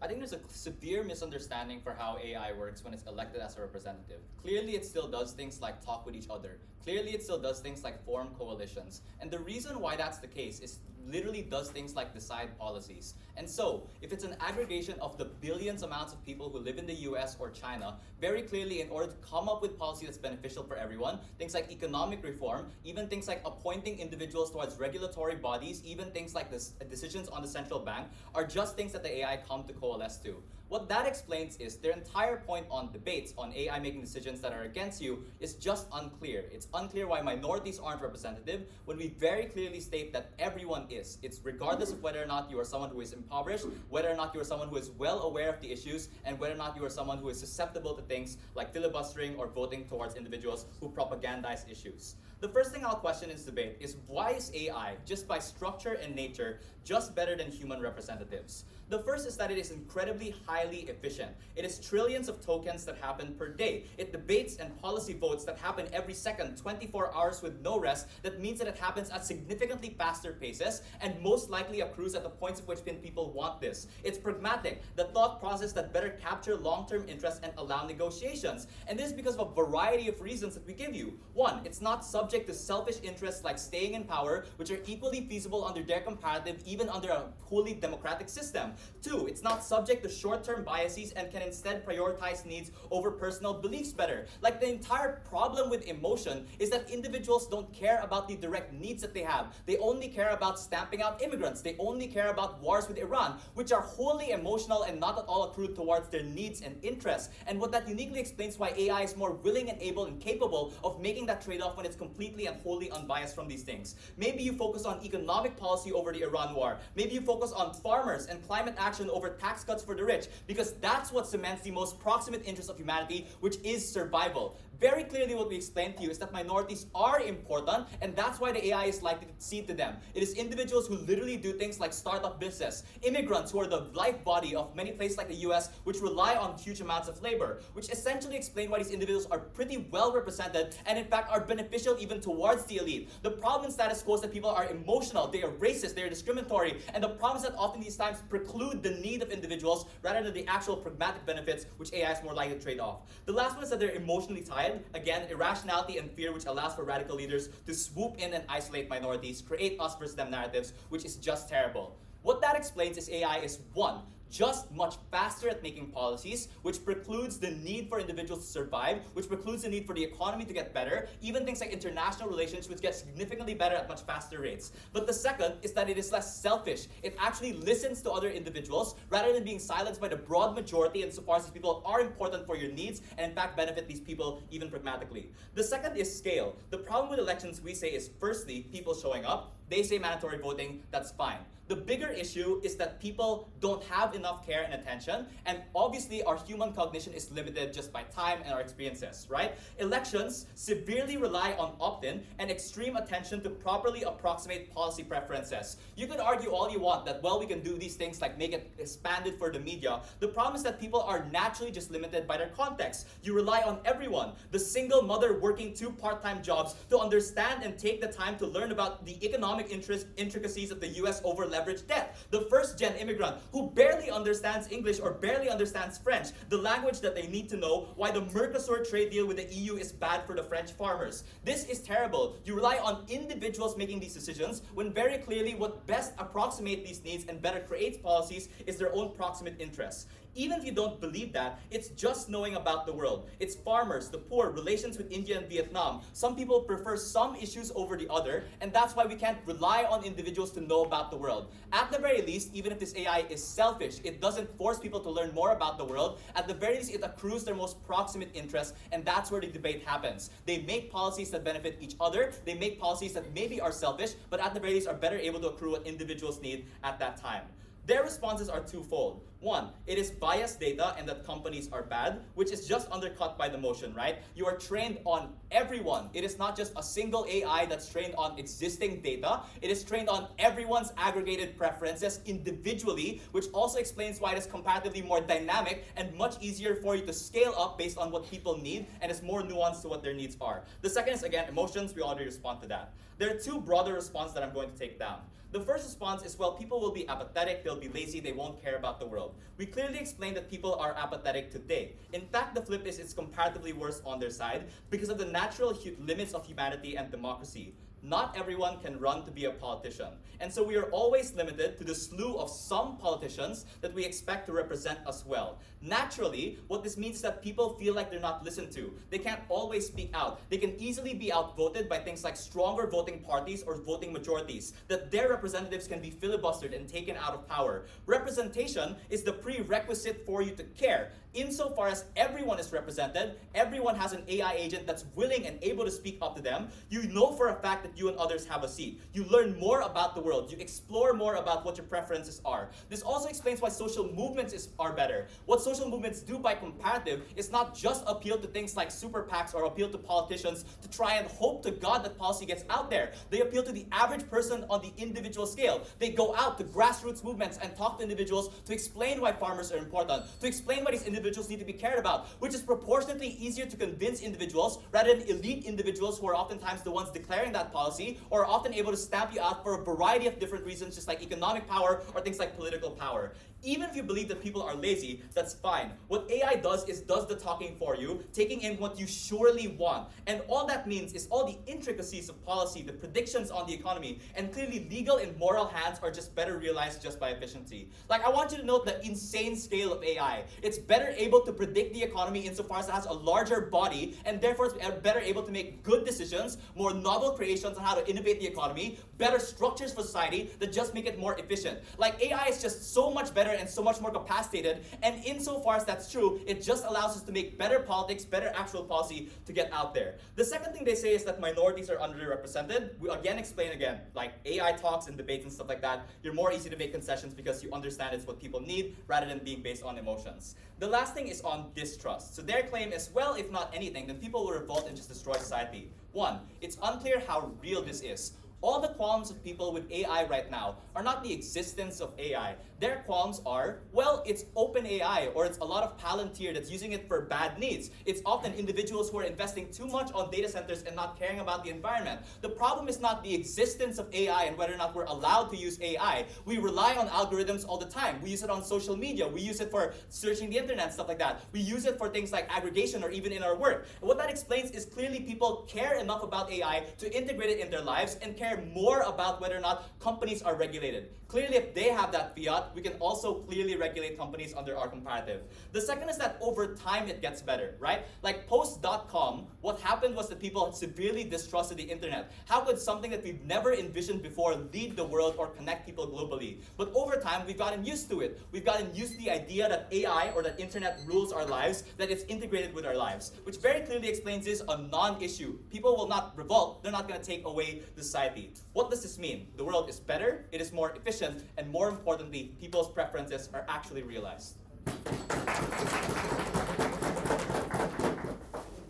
[SPEAKER 4] I think there's a severe misunderstanding for how AI works when it's elected as a representative. Clearly, it still does things like talk with each other. Clearly, it still does things like form coalitions. And the reason why that's the case is literally does things like decide policies. And so, if it's an aggregation of the billions amounts of people who live in the US or China, very clearly in order to come up with policy that's beneficial for everyone, things like economic reform, even things like appointing individuals towards regulatory bodies, even things like decisions on the central bank, are just things that the AI come to coalesce to. What that explains is their entire point on debates on AI making decisions that are against you is just unclear. It's unclear why minorities aren't representative when we very clearly state that everyone is. It's regardless of whether or not you are someone who is impoverished, whether or not you are someone who is well aware of the issues, and whether or not you are someone who is susceptible to things like filibustering or voting towards individuals who propagandize issues. The first thing I'll question in this debate is, why is AI, just by structure and nature, just better than human representatives? The first is that it is incredibly highly efficient. It is trillions of tokens that happen per day. It debates and policy votes that happen every second, 24 hours with no rest. That means that it happens at significantly faster paces and most likely accrues at the points at which people want this. It's pragmatic, the thought process that better capture long-term interests and allow negotiations. And this is because of a variety of reasons that we give you. One, it's not subject to selfish interests like staying in power, which are equally feasible under their comparative, even under a wholly democratic system. Two, it's not subject to short-term biases and can instead prioritize needs over personal beliefs better. Like, the entire problem with emotion is that individuals don't care about the direct needs that they have. They only care about stamping out immigrants. They only care about wars with Iran, which are wholly emotional and not at all accrued towards their needs and interests. And what that uniquely explains why AI is more willing and able and capable of making that trade-off when it's completely and wholly unbiased from these things. Maybe you focus on economic policy over the Iran war. Maybe you focus on farmers and climate action over tax cuts for the rich, because that's what cements the most proximate interest of humanity, which is survival. Very clearly what we explained to you is that minorities are important, and that's why the AI is likely to cede to them. It is individuals who literally do things like start up business, immigrants who are the life body of many places like the US, which rely on huge amounts of labor, which essentially explain why these individuals are pretty well represented and in fact are beneficial even towards the elite. The problem in status quo is that people are emotional, they are racist, they are discriminatory, and the problem is that often these times preclude the need of individuals rather than the actual pragmatic benefits which AI is more likely to trade off. The last one is that they're emotionally tied. Again, irrationality and fear, which allows for radical leaders to swoop in and isolate minorities, create us versus them narratives, which is just terrible. What that explains is AI is, one, just much faster at making policies, which precludes the need for individuals to survive, which precludes the need for the economy to get better, even things like international relations, which get significantly better at much faster rates. But the second is that it is less selfish. It actually listens to other individuals rather than being silenced by the broad majority insofar as these people are important for your needs and in fact benefit these people even pragmatically. The second is scale. The problem with elections, we say, is firstly, people showing up. They say mandatory voting, that's fine. The bigger issue is that people don't have enough care and attention, and obviously our human cognition is limited just by time and our experiences, right? Elections severely rely on opt-in and extreme attention to properly approximate policy preferences. You could argue all you want that, well, we can do these things like make it expanded for the media. The problem is that people are naturally just limited by their context. You rely on everyone, the single mother working 2 part-time jobs, to understand and take the time to learn about the economic intricacies of the US over leveraged debt. The first-gen immigrant who barely understands English or barely understands French, the language that they need to know why the Mercosur trade deal with the EU is bad for the French farmers. This is terrible. You rely on individuals making these decisions when very clearly what best approximate these needs and better creates policies is their own proximate interests. Even if you don't believe that, it's just knowing about the world. It's farmers, the poor, relations with India and Vietnam. Some people prefer some issues over the other, and that's why we can't rely on individuals to know about the world. At the very least, even if this AI is selfish, it doesn't force people to learn more about the world. At the very least, it accrues their most proximate interests, and that's where the debate happens. They make policies that benefit each other. They make policies that maybe are selfish, but at the very least are better able to accrue what individuals need at that time. Their responses are twofold. One, it is biased data and that companies are bad, which is just undercut by the motion, right? You are trained on everyone. It is not just a single AI that's trained on existing data. It is trained on everyone's aggregated preferences individually, which also explains why it is comparatively more dynamic and much easier for you to scale up based on what people need, and is more nuanced to what their needs are. The second is, again, emotions. We already respond to that. There are 2 broader responses that I'm going to take down. The first response is, well, people will be apathetic, they'll be lazy, they won't care about the world. We clearly explained that people are apathetic today. In fact, the flip is it's comparatively worse on their side because of the natural limits of humanity and democracy. Not everyone can run to be a politician. And so we are always limited to the slew of some politicians that we expect to represent us well. Naturally, what this means is that people feel like they're not listened to. They can't always speak out. They can easily be outvoted by things like stronger voting parties or voting majorities, that their representatives can be filibustered and taken out of power. Representation is the prerequisite for you to care. Insofar as everyone is represented, everyone has an AI agent that's willing and able to speak up to them, you know for a fact that you and others have a seat. You learn more about the world. You explore more about what your preferences are. This also explains why social movements are better. What social movements do by comparative is not just appeal to things like super PACs or appeal to politicians to try and hope to God that policy gets out there. They appeal to the average person on the individual scale. They go out to grassroots movements and talk to individuals to explain why farmers are important, to explain why these individuals need to be cared about, which is proportionately easier to convince individuals rather than elite individuals who are oftentimes the ones declaring that policy, or are often able to stamp you out for a variety of different reasons, just like economic power or things like political power. Even if you believe that people are lazy, that's fine. What AI does is does the talking for you, taking in what you surely want. And all that means is all the intricacies of policy, the predictions on the economy, and clearly legal and moral hands are just better realized just by efficiency. Like, I want you to note the insane scale of AI. It's better able to predict the economy insofar as it has a larger body, and therefore it's better able to make good decisions, more novel creations on how to innovate the economy, better structures for society that just make it more efficient. Like, AI is just so much better and so much more capacitated, and insofar as that's true, it just allows us to make better politics, better actual policy to get out there. The second thing they say is that minorities are underrepresented. We again explain again, like AI talks and debates and stuff like that, you're more easy to make concessions because you understand it's what people need rather than being based on emotions. The last thing is on distrust. So their claim is, well, if not anything, then people will revolt and just destroy society. One, it's unclear how real this is. All the qualms of people with AI right now are not the existence of AI. Their qualms are, well, it's open AI, or it's a lot of Palantir that's using it for bad needs. It's often individuals who are investing too much on data centers and not caring about the environment. The problem is not the existence of AI and whether or not we're allowed to use AI. We rely on algorithms all the time. We use it on social media. We use it for searching the internet, stuff like that. We use it for things like aggregation or even in our work. And what that explains is clearly people care enough about AI to integrate it in their lives and care more about whether or not companies are regulated. Clearly, if they have that fiat, we can also clearly regulate companies under our comparative. The second is that over time it gets better, right? Like post.com, what happened was that people severely distrusted the internet. How could something that we've never envisioned before lead the world or connect people globally? But over time, we've gotten used to it. We've gotten used to the idea that AI or that internet rules our lives, that it's integrated with our lives, which very clearly explains this a non-issue. People will not revolt. They're not going to take away the society. Concretely, what does this mean? The world is better, it is more efficient, and more importantly, people's preferences are actually realized.
[SPEAKER 1] Thank you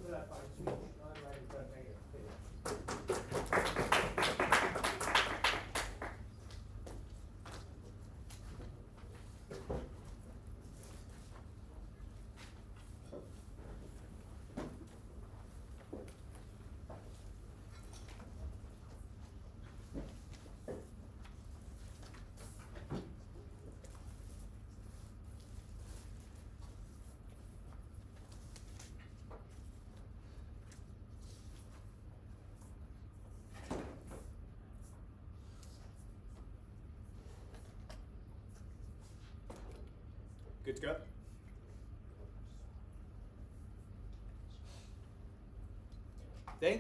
[SPEAKER 1] for that fine speech. Now I'm right in front. Thank you.
[SPEAKER 2] Good to go?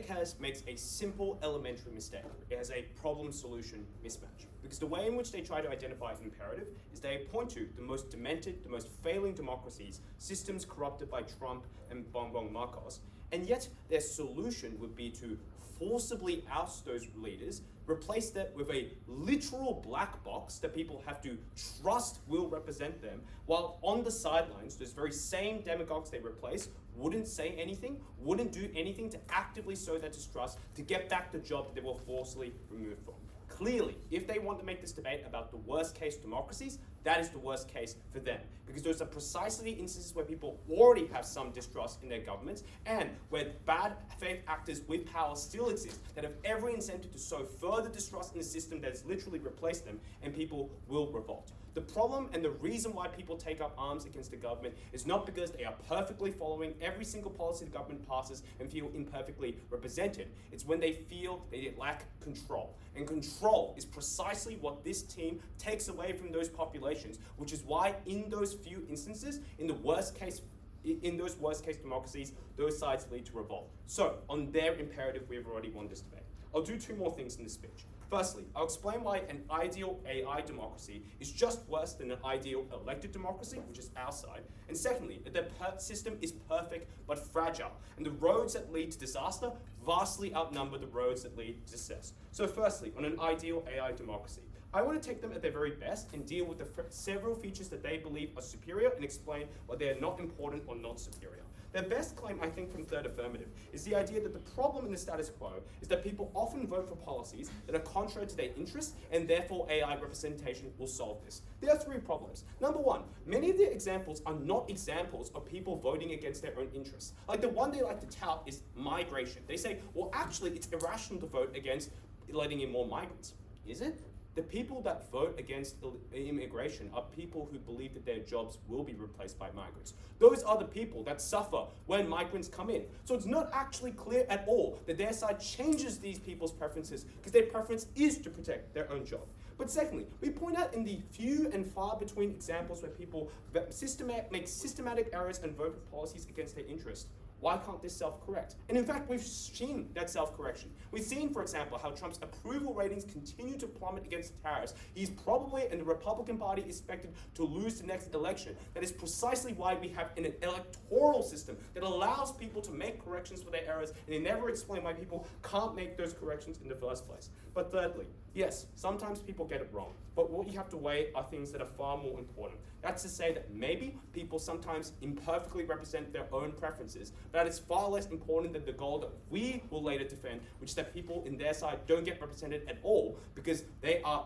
[SPEAKER 2] Cast makes a simple elementary mistake. It has a problem-solution mismatch. Because the way in which they try to identify an imperative is they point to the most demented, the most failing democracies, systems corrupted by Trump and Wollongong Marcos, and yet their solution would be to forcibly oust those leaders, replace that with a literal black box that people have to trust will represent them, while on the sidelines, those very same demagogues they replace wouldn't say anything, wouldn't do anything to actively sow that distrust to get back the job that they were forcibly removed from. Clearly, if they want to make this debate about the worst case democracies, that is the worst case for them. Because those are precisely instances where people already have some distrust in their governments and where bad faith actors with power still exist that have every incentive to sow further distrust in the system that has literally replaced them, and people will revolt. The problem and the reason why people take up arms against the government is not because they are perfectly following every single policy the government passes and feel imperfectly represented. It's when they feel they lack control. And control is precisely what this team takes away from those populations, which is why in those few instances, in those worst case democracies, those sides lead to revolt. So, on their imperative, we've already won this debate. I'll do two more things in this speech. Firstly, I'll explain why an ideal AI democracy is just worse than an ideal elected democracy, which is our side. And secondly, that the system is perfect but fragile, and the roads that lead to disaster vastly outnumber the roads that lead to success. So firstly, on an ideal AI democracy, I want to take them at their very best and deal with the several features that they believe are superior and explain why they are not important or not superior. Their best claim, I think, from Third Affirmative is the idea that the problem in the status quo is that people often vote for policies that are contrary to their interests, and therefore AI representation will solve this. There are three problems. Number one, many of the examples are not examples of people voting against their own interests. Like the one they like to tout is migration. They say, well, actually, it's irrational to vote against letting in more migrants. Is it? The people that vote against immigration are people who believe that their jobs will be replaced by migrants. Those are the people that suffer when migrants come in. So it's not actually clear at all that their side changes these people's preferences, because their preference is to protect their own job. But secondly, we point out in the few and far between examples where people make systematic errors and vote for policies against their interests, why can't this self-correct? And in fact, we've seen that self-correction. We've seen, for example, how Trump's approval ratings continue to plummet against tariffs. He's probably, and the Republican Party is expected to lose the next election. That is precisely why we have an electoral system that allows people to make corrections for their errors, and they never explain why people can't make those corrections in the first place. But thirdly, yes, sometimes people get it wrong, but what you have to weigh are things that are far more important. That's to say that maybe people sometimes imperfectly represent their own preferences, but that is far less important than the goal that we will later defend, which is that people in their side don't get represented at all because they are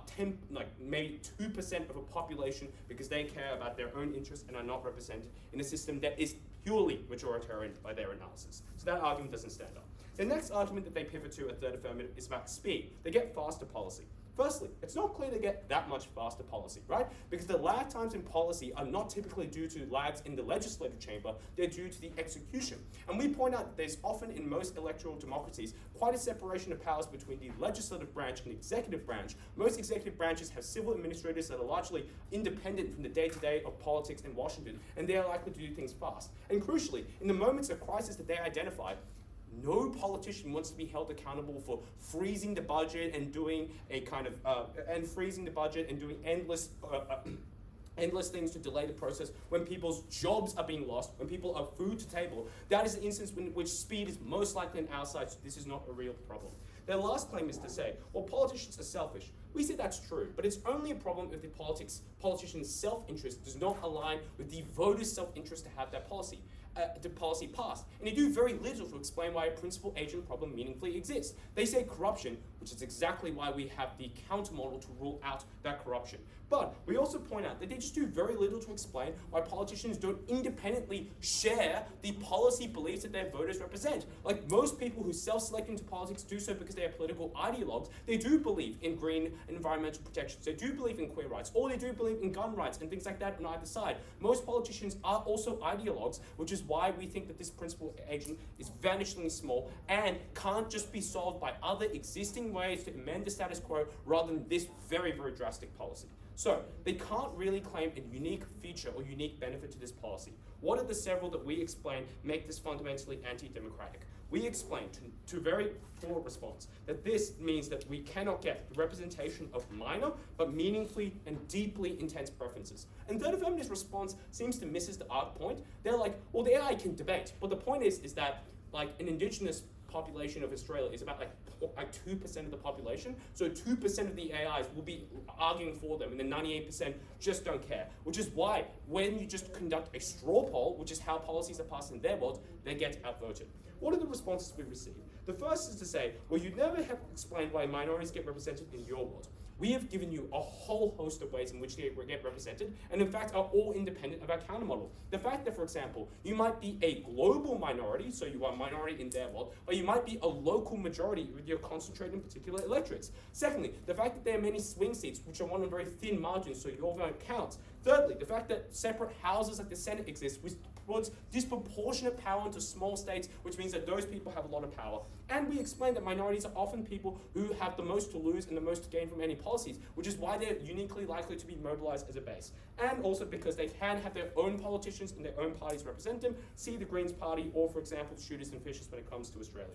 [SPEAKER 2] maybe 2% of a population because they care about their own interests and are not represented in a system that is purely majoritarian by their analysis. So that argument doesn't stand up. The next argument that they pivot to at Third Affirmative is about speed. They get faster policy. Firstly, it's not clear to get that much faster policy, right? Because the lag times in policy are not typically due to lags in the legislative chamber, they're due to the execution. And we point out that there's often in most electoral democracies quite a separation of powers between the legislative branch and the executive branch. Most executive branches have civil administrators that are largely independent from the day-to-day of politics in Washington, and they are likely to do things fast. And crucially, in the moments of crisis that they identify, no politician wants to be held accountable for freezing the budget and doing a kind of endless things to delay the process when people's jobs are being lost, when people have food to table. That is the instance in which speed is most likely on our side, so this is not a real problem. Their last claim is to say, well, politicians are selfish. We say that's true, but it's only a problem if the politician's self-interest does not align with the voters' self-interest to have that policy. The policy passed, and they do very little to explain why a principal agent problem meaningfully exists. They say corruption, which is exactly why we have the countermodel to rule out that corruption. But we also point out that they just do very little to explain why politicians don't independently share the policy beliefs that their voters represent. Like most people who self-select into politics do so because they are political ideologues. They do believe in green and environmental protections. They do believe in queer rights, or they do believe in gun rights and things like that on either side. Most politicians are also ideologues, which is why we think that this principal agent is vanishingly small and can't just be solved by other existing ways to amend the status quo rather than this very, very drastic policy. So, they can't really claim a unique feature or unique benefit to this policy. What are the several that we explain make this fundamentally anti-democratic? We explain to very poor response that this means that we cannot get the representation of minor but meaningfully and deeply intense preferences. And Third Affirmative's response seems to miss the art point. They're like, well, the AI can debate, but the point is that like an indigenous population of Australia is about like 2% of the population, so 2% of the AIs will be arguing for them, and the 98% just don't care. Which is why when you just conduct a straw poll, which is how policies are passed in their world, they get outvoted. What are the responses we receive? The first is to say, well, you never have explained why minorities get represented in your world. We have given you a whole host of ways in which they get represented, and in fact are all independent of our countermodel. The fact that, for example, you might be a global minority, so you are a minority in their world, or you might be a local majority with your concentrated in particular electorates. Secondly, the fact that there are many swing seats, which are won on very thin margins, so your vote counts. Thirdly, the fact that separate houses like the Senate exist, which puts disproportionate power into small states, which means that those people have a lot of power. And we explain that minorities are often people who have the most to lose and the most to gain from any policies, which is why they're uniquely likely to be mobilized as a base. And also because they can have their own politicians and their own parties represent them, see the Greens Party, or for example, shooters and fishers when it comes to Australia.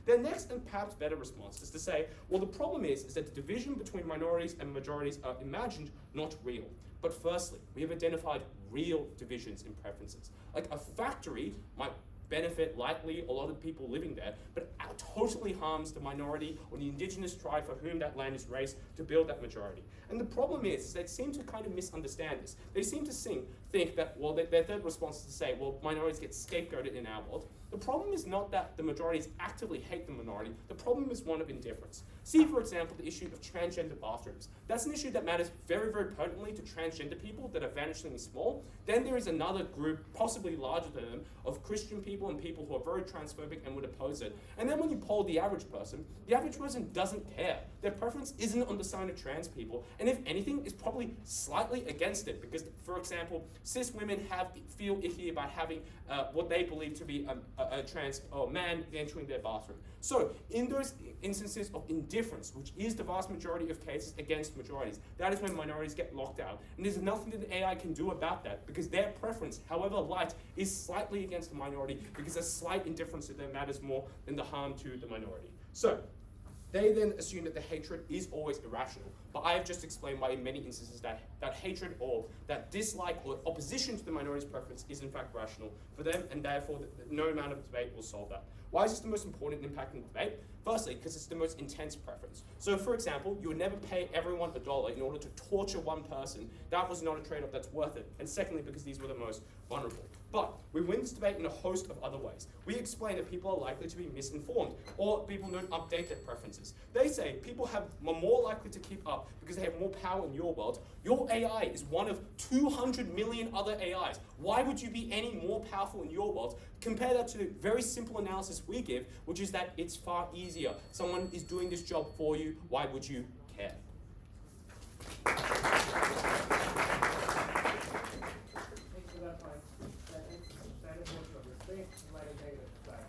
[SPEAKER 2] Their next and perhaps better response is to say, well, the problem is that the division between minorities and majorities are imagined, not real. But firstly, we have identified real divisions in preferences. Like a factory might benefit likely a lot of people living there, but totally harms the minority or the indigenous tribe for whom that land is raised to build that majority. And the problem is they seem to kind of misunderstand this. They seem to think that, well, their third response is to say, well, minorities get scapegoated in our world. The problem is not that the majorities actively hate the minority. The problem is one of indifference. See, for example, the issue of transgender bathrooms. That's an issue that matters very, very potently to transgender people that are vanishingly small. Then there is another group, possibly larger than them, of Christian people and people who are very transphobic and would oppose it. And then when you poll the average person doesn't care. Their preference isn't on the side of trans people, and if anything, is probably slightly against it because, for example, cis women feel icky about having what they believe to be a trans man entering their bathroom. So in those instances of indifference, which is the vast majority of cases against majorities, that is when minorities get locked out. And there's nothing that the AI can do about that because their preference, however light, is slightly against the minority because a slight indifference to them matters more than the harm to the minority. So they then assume that the hatred is always irrational. But I have just explained why in many instances that hatred or that dislike or opposition to the minority's preference is in fact rational for them, and therefore no amount of debate will solve that. Why is this the most important impact in the debate? Firstly, because it's the most intense preference. So for example, you would never pay everyone $1 in order to torture one person. That was not a trade-off that's worth it. And secondly, because these were the most vulnerable. But we win this debate in a host of other ways. We explain that people are likely to be misinformed, or people don't update their preferences. They say people are more likely to keep up because they have more power in your world. Your AI is one of 200 million other AIs. Why would you be any more powerful in your world? Compare that to the very simple analysis we give, which is that it's far easier. Someone is doing this job for you. Why would you care?
[SPEAKER 1] Thanks for that point. That is most of it. Thanks. You might have taken it back.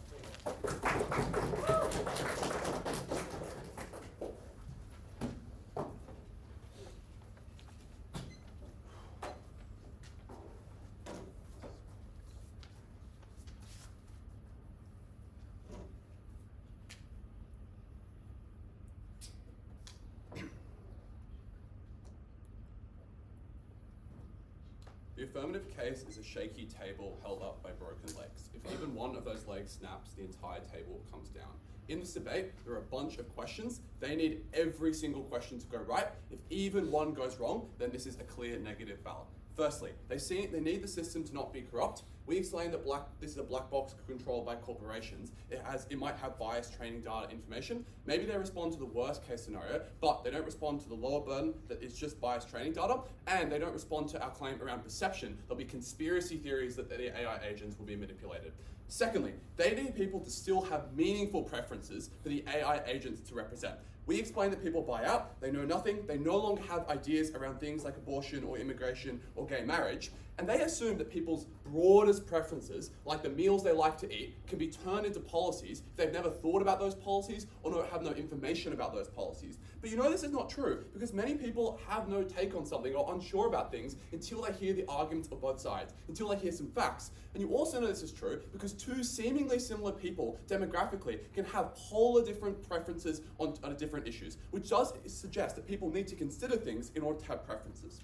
[SPEAKER 5] The affirmative case is a shaky table held up by broken legs. If either even one of those legs snaps, the entire table comes down. In this debate, there are a bunch of questions. They need every single question to go right. If even one goes wrong, then this is a clear negative ballot. Firstly, they need the system to not be corrupt. We explained that this is a black box controlled by corporations. It might have biased training data information. Maybe they respond to the worst case scenario, but they don't respond to the lower burden that is just biased training data, and they don't respond to our claim around perception. There'll be conspiracy theories that the AI agents will be manipulated. Secondly, they need people to still have meaningful preferences for the AI agents to represent. We explain that people buy out, they know nothing, they no longer have ideas around things like abortion or immigration or gay marriage, and they assume that people's broadest preferences, like the meals they like to eat, can be turned into policies if they've never thought about those policies or have no information about those policies. But you know this is not true, because many people have no take on something or unsure about things until they hear the arguments of both sides, until they hear some facts. And you also know this is true because two seemingly similar people demographically can have polar different preferences on different issues, which does suggest that people need to consider things in order to have preferences.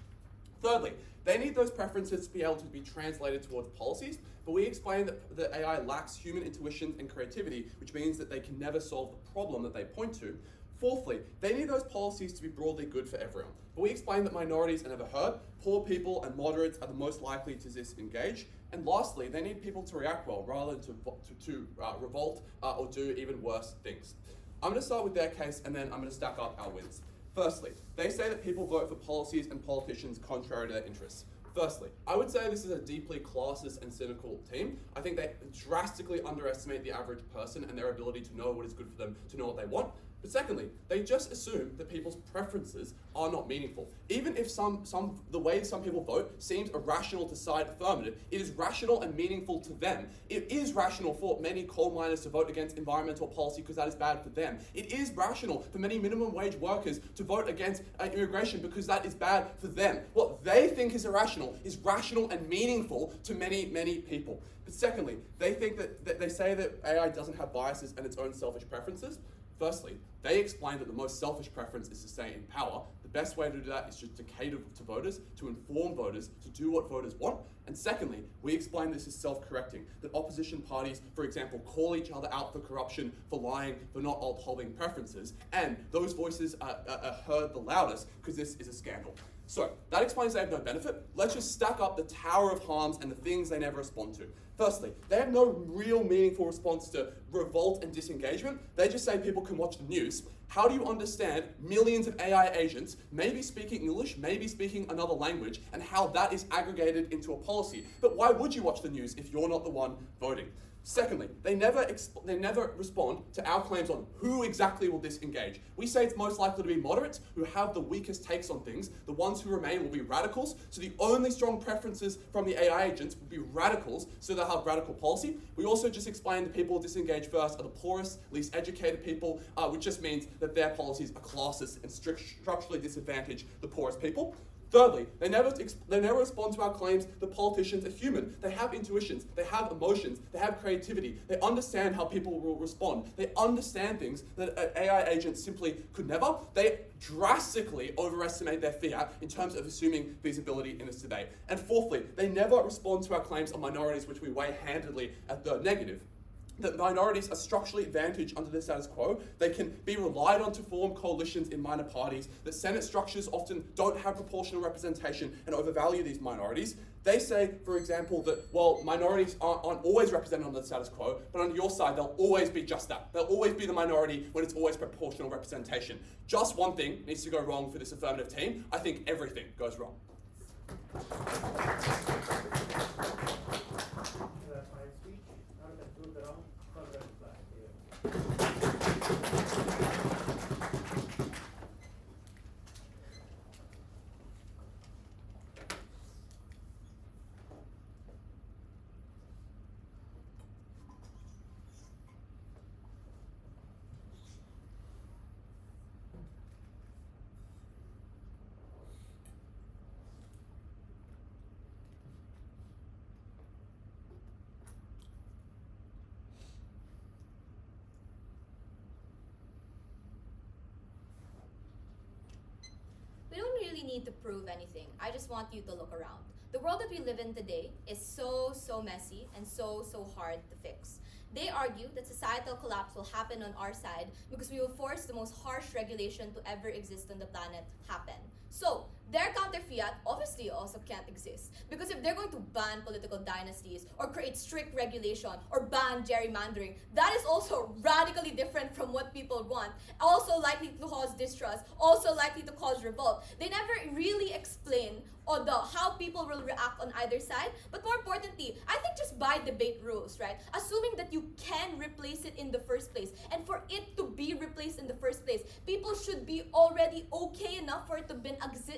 [SPEAKER 5] Thirdly, they need those preferences to be able to be translated towards policies, but we explain that the AI lacks human intuition and creativity, which means that they can never solve the problem that they point to. Fourthly, they need those policies to be broadly good for everyone. But we explain that minorities are never heard, poor people and moderates are the most likely to disengage, and lastly, they need people to react well rather than to revolt or do even worse things. I'm going to start with their case and then I'm going to stack up our wins. Firstly, they say that people vote for policies and politicians contrary to their interests. Firstly, I would say this is a deeply classist and cynical team. I think they drastically underestimate the average person and their ability to know what is good for them, to know what they want. But secondly, they just assume that people's preferences are not meaningful. Even if the way some people vote seems irrational to side affirmative, it is rational and meaningful to them. It is rational for many coal miners to vote against environmental policy because that is bad for them. It is rational for many minimum wage workers to vote against immigration because that is bad for them. What they think is irrational is rational and meaningful to many, many people. But secondly, they think that they say that AI doesn't have biases and its own selfish preferences. Firstly, they explain that the most selfish preference is to stay in power. The best way to do that is just to cater to voters, to inform voters, to do what voters want. And secondly, we explain this is self-correcting, that opposition parties, for example, call each other out for corruption, for lying, for not upholding preferences, and those voices are heard the loudest because this is a scandal. So, that explains they have no benefit. Let's just stack up the tower of harms and the things they never respond to. Firstly, they have no real meaningful response to revolt and disengagement. They just say people can watch the news. How do you understand millions of AI agents, maybe speaking English, maybe speaking another language, and how that is aggregated into a policy? But why would you watch the news if you're not the one voting? Secondly, they never respond to our claims on who exactly will disengage. We say it's most likely to be moderates who have the weakest takes on things. The ones who remain will be radicals. So the only strong preferences from the AI agents will be radicals, so they'll have radical policy. We also just explained the people who disengage first are the poorest, least educated people, which just means that their policies are classist and structurally disadvantage the poorest people. Thirdly, they never respond to our claims that politicians are human. They have intuitions, they have emotions, they have creativity, they understand how people will respond. They understand things that AI agents simply could never. They drastically overestimate their fiat in terms of assuming feasibility in this debate. And fourthly, they never respond to our claims on minorities, which we weigh handedly at the negative. That minorities are structurally advantaged under the status quo. They can be relied on to form coalitions in minor parties. That Senate structures often don't have proportional representation and overvalue these minorities. They say, for example, that, well, minorities aren't always represented under the status quo, but on your side, they'll always be just that. They'll always be the minority when it's always proportional representation. Just one thing needs to go wrong for this affirmative team. I think everything goes wrong.
[SPEAKER 1] That's my speech. Now we conclude the round.
[SPEAKER 7] need to prove anything. I just want you to look around. The world that we live in today is so messy and so hard to fix. They argue that societal collapse will happen on our side because we will force the most harsh regulation to ever exist on the planet happen. So, their counter-fiat obviously also can't exist. Because if they're going to ban political dynasties or create strict regulation or ban gerrymandering, that is also radically different from what people want. Also likely to cause distrust, also likely to cause revolt. They never really explain on how people will react on either side. But more importantly, I think just by debate rules, right? Assuming that you can replace it in the first place, and for it to be replaced in the first place, people should be already okay enough for it to be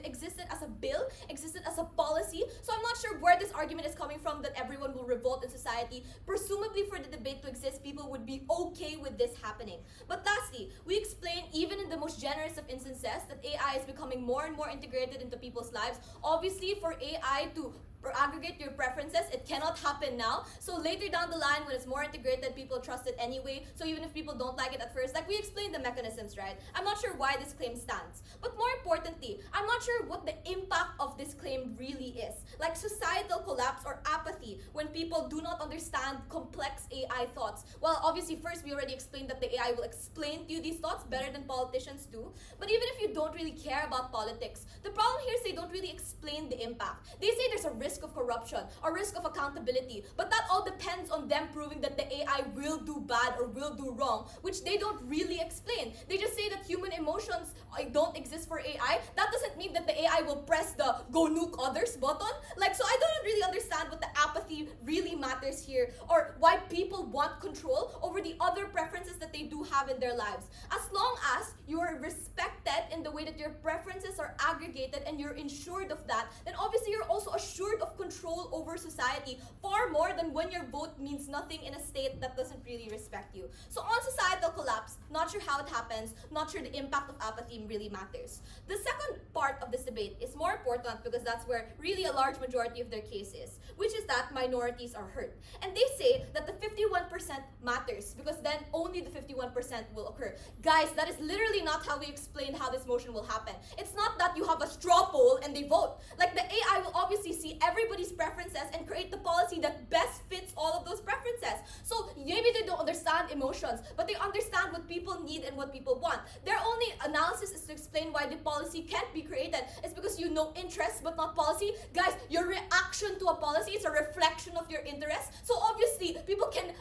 [SPEAKER 7] existed as a bill, existed as a policy. So I'm not sure where this argument is coming from that everyone will revolt in society. Presumably for the debate to exist, people would be okay with this happening. But lastly, we explain even in the most generous of instances that AI is becoming more and more integrated into people's lives. Obviously, for AI to aggregate your preferences, it cannot happen now. So later down the line, when it's more integrated, people trust it anyway. So even if people don't like it at first, like we explained the mechanisms, right? I'm not sure why this claim stands. But more importantly, I'm not sure what the impact of this claim really is. Like societal collapse or apathy when people do not understand complex AI thoughts. Well, obviously, first we already explained that the AI will explain to you these thoughts better than politicians do. But even if you don't really care about politics, the problem here is they don't really explain the impact. They say there's a risk of corruption, a risk of accountability, but that all depends on them proving that the AI will do bad or will do wrong, which they don't really explain. They just say that human emotions don't exist for AI. That doesn't mean that the AI will press the go nuke others button. Like, so I don't really understand what the apathy really matters here, or why people want control over the other preferences that they do have in their lives. As long as you are respected in the way that your preferences are aggregated and you're ensured of that, then obviously you're also assured of control over society far more than when your vote means nothing in a state that doesn't really respect you. So on societal collapse, not sure how it happens, not sure the impact of apathy really matters. The second part of this debate is more important because that's where really a large majority of their case is, which is that minorities are hurt. And they say that the 51% matters because then only the 51% will occur. Guys, that is literally not how we explained how this motion will happen. It's not that you have a straw poll and they vote. Like, the AI will obviously see everybody's preferences and create the policy that best fits all of those preferences. So maybe they don't understand emotions, but they understand what people need and what people want. Their only analysis is to explain why the policy can't be created. It's because you know interests but not policy. Guys, your reaction to a policy is a reflection of your interests. So obviously, people can,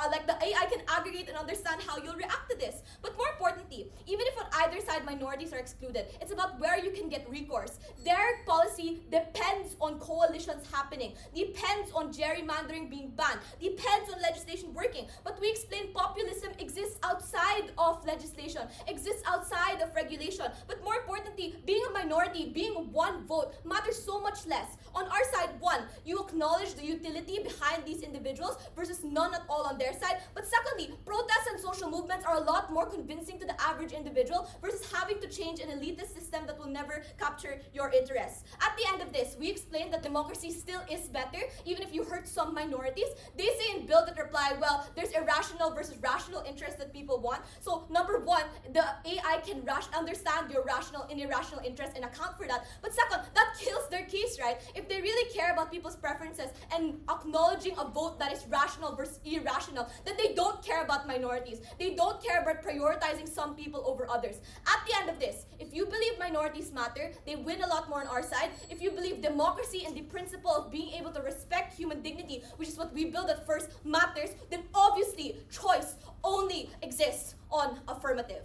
[SPEAKER 7] like the AI can aggregate and understand how you'll react to this. But more importantly, even if on either side minorities are excluded, it's about where you can get recourse. Their policy depends on coalitions happening, depends on gerrymandering being banned, depends on legislation working. But we explain populism exists outside of legislation, exists outside of regulation. But more importantly, being a minority, being one vote matters so much less. On our side, one, you acknowledge the utility behind these individuals versus none at all on their side. But secondly, protests and social movements are a lot more convincing to the average individual versus having to change an elitist system that will never capture your interests. At the end of this, we explain that democracy still is better, even if you hurt some minorities. They say in Bill that reply, well, there's irrational versus rational interests that people want. So number one, the AI can understand your rational and irrational interests and account for that. But second, that kills their case, right? If they really care about people's preferences and acknowledging a vote that is rational versus irrational, then they don't care about minorities. They don't care about prioritizing some people over others. At the end of this, if you believe minorities matter, they win a lot more on our side. If you believe democracy and the principle of being able to respect human dignity, which is what we build at first, matters, then obviously choice only exists on affirmative.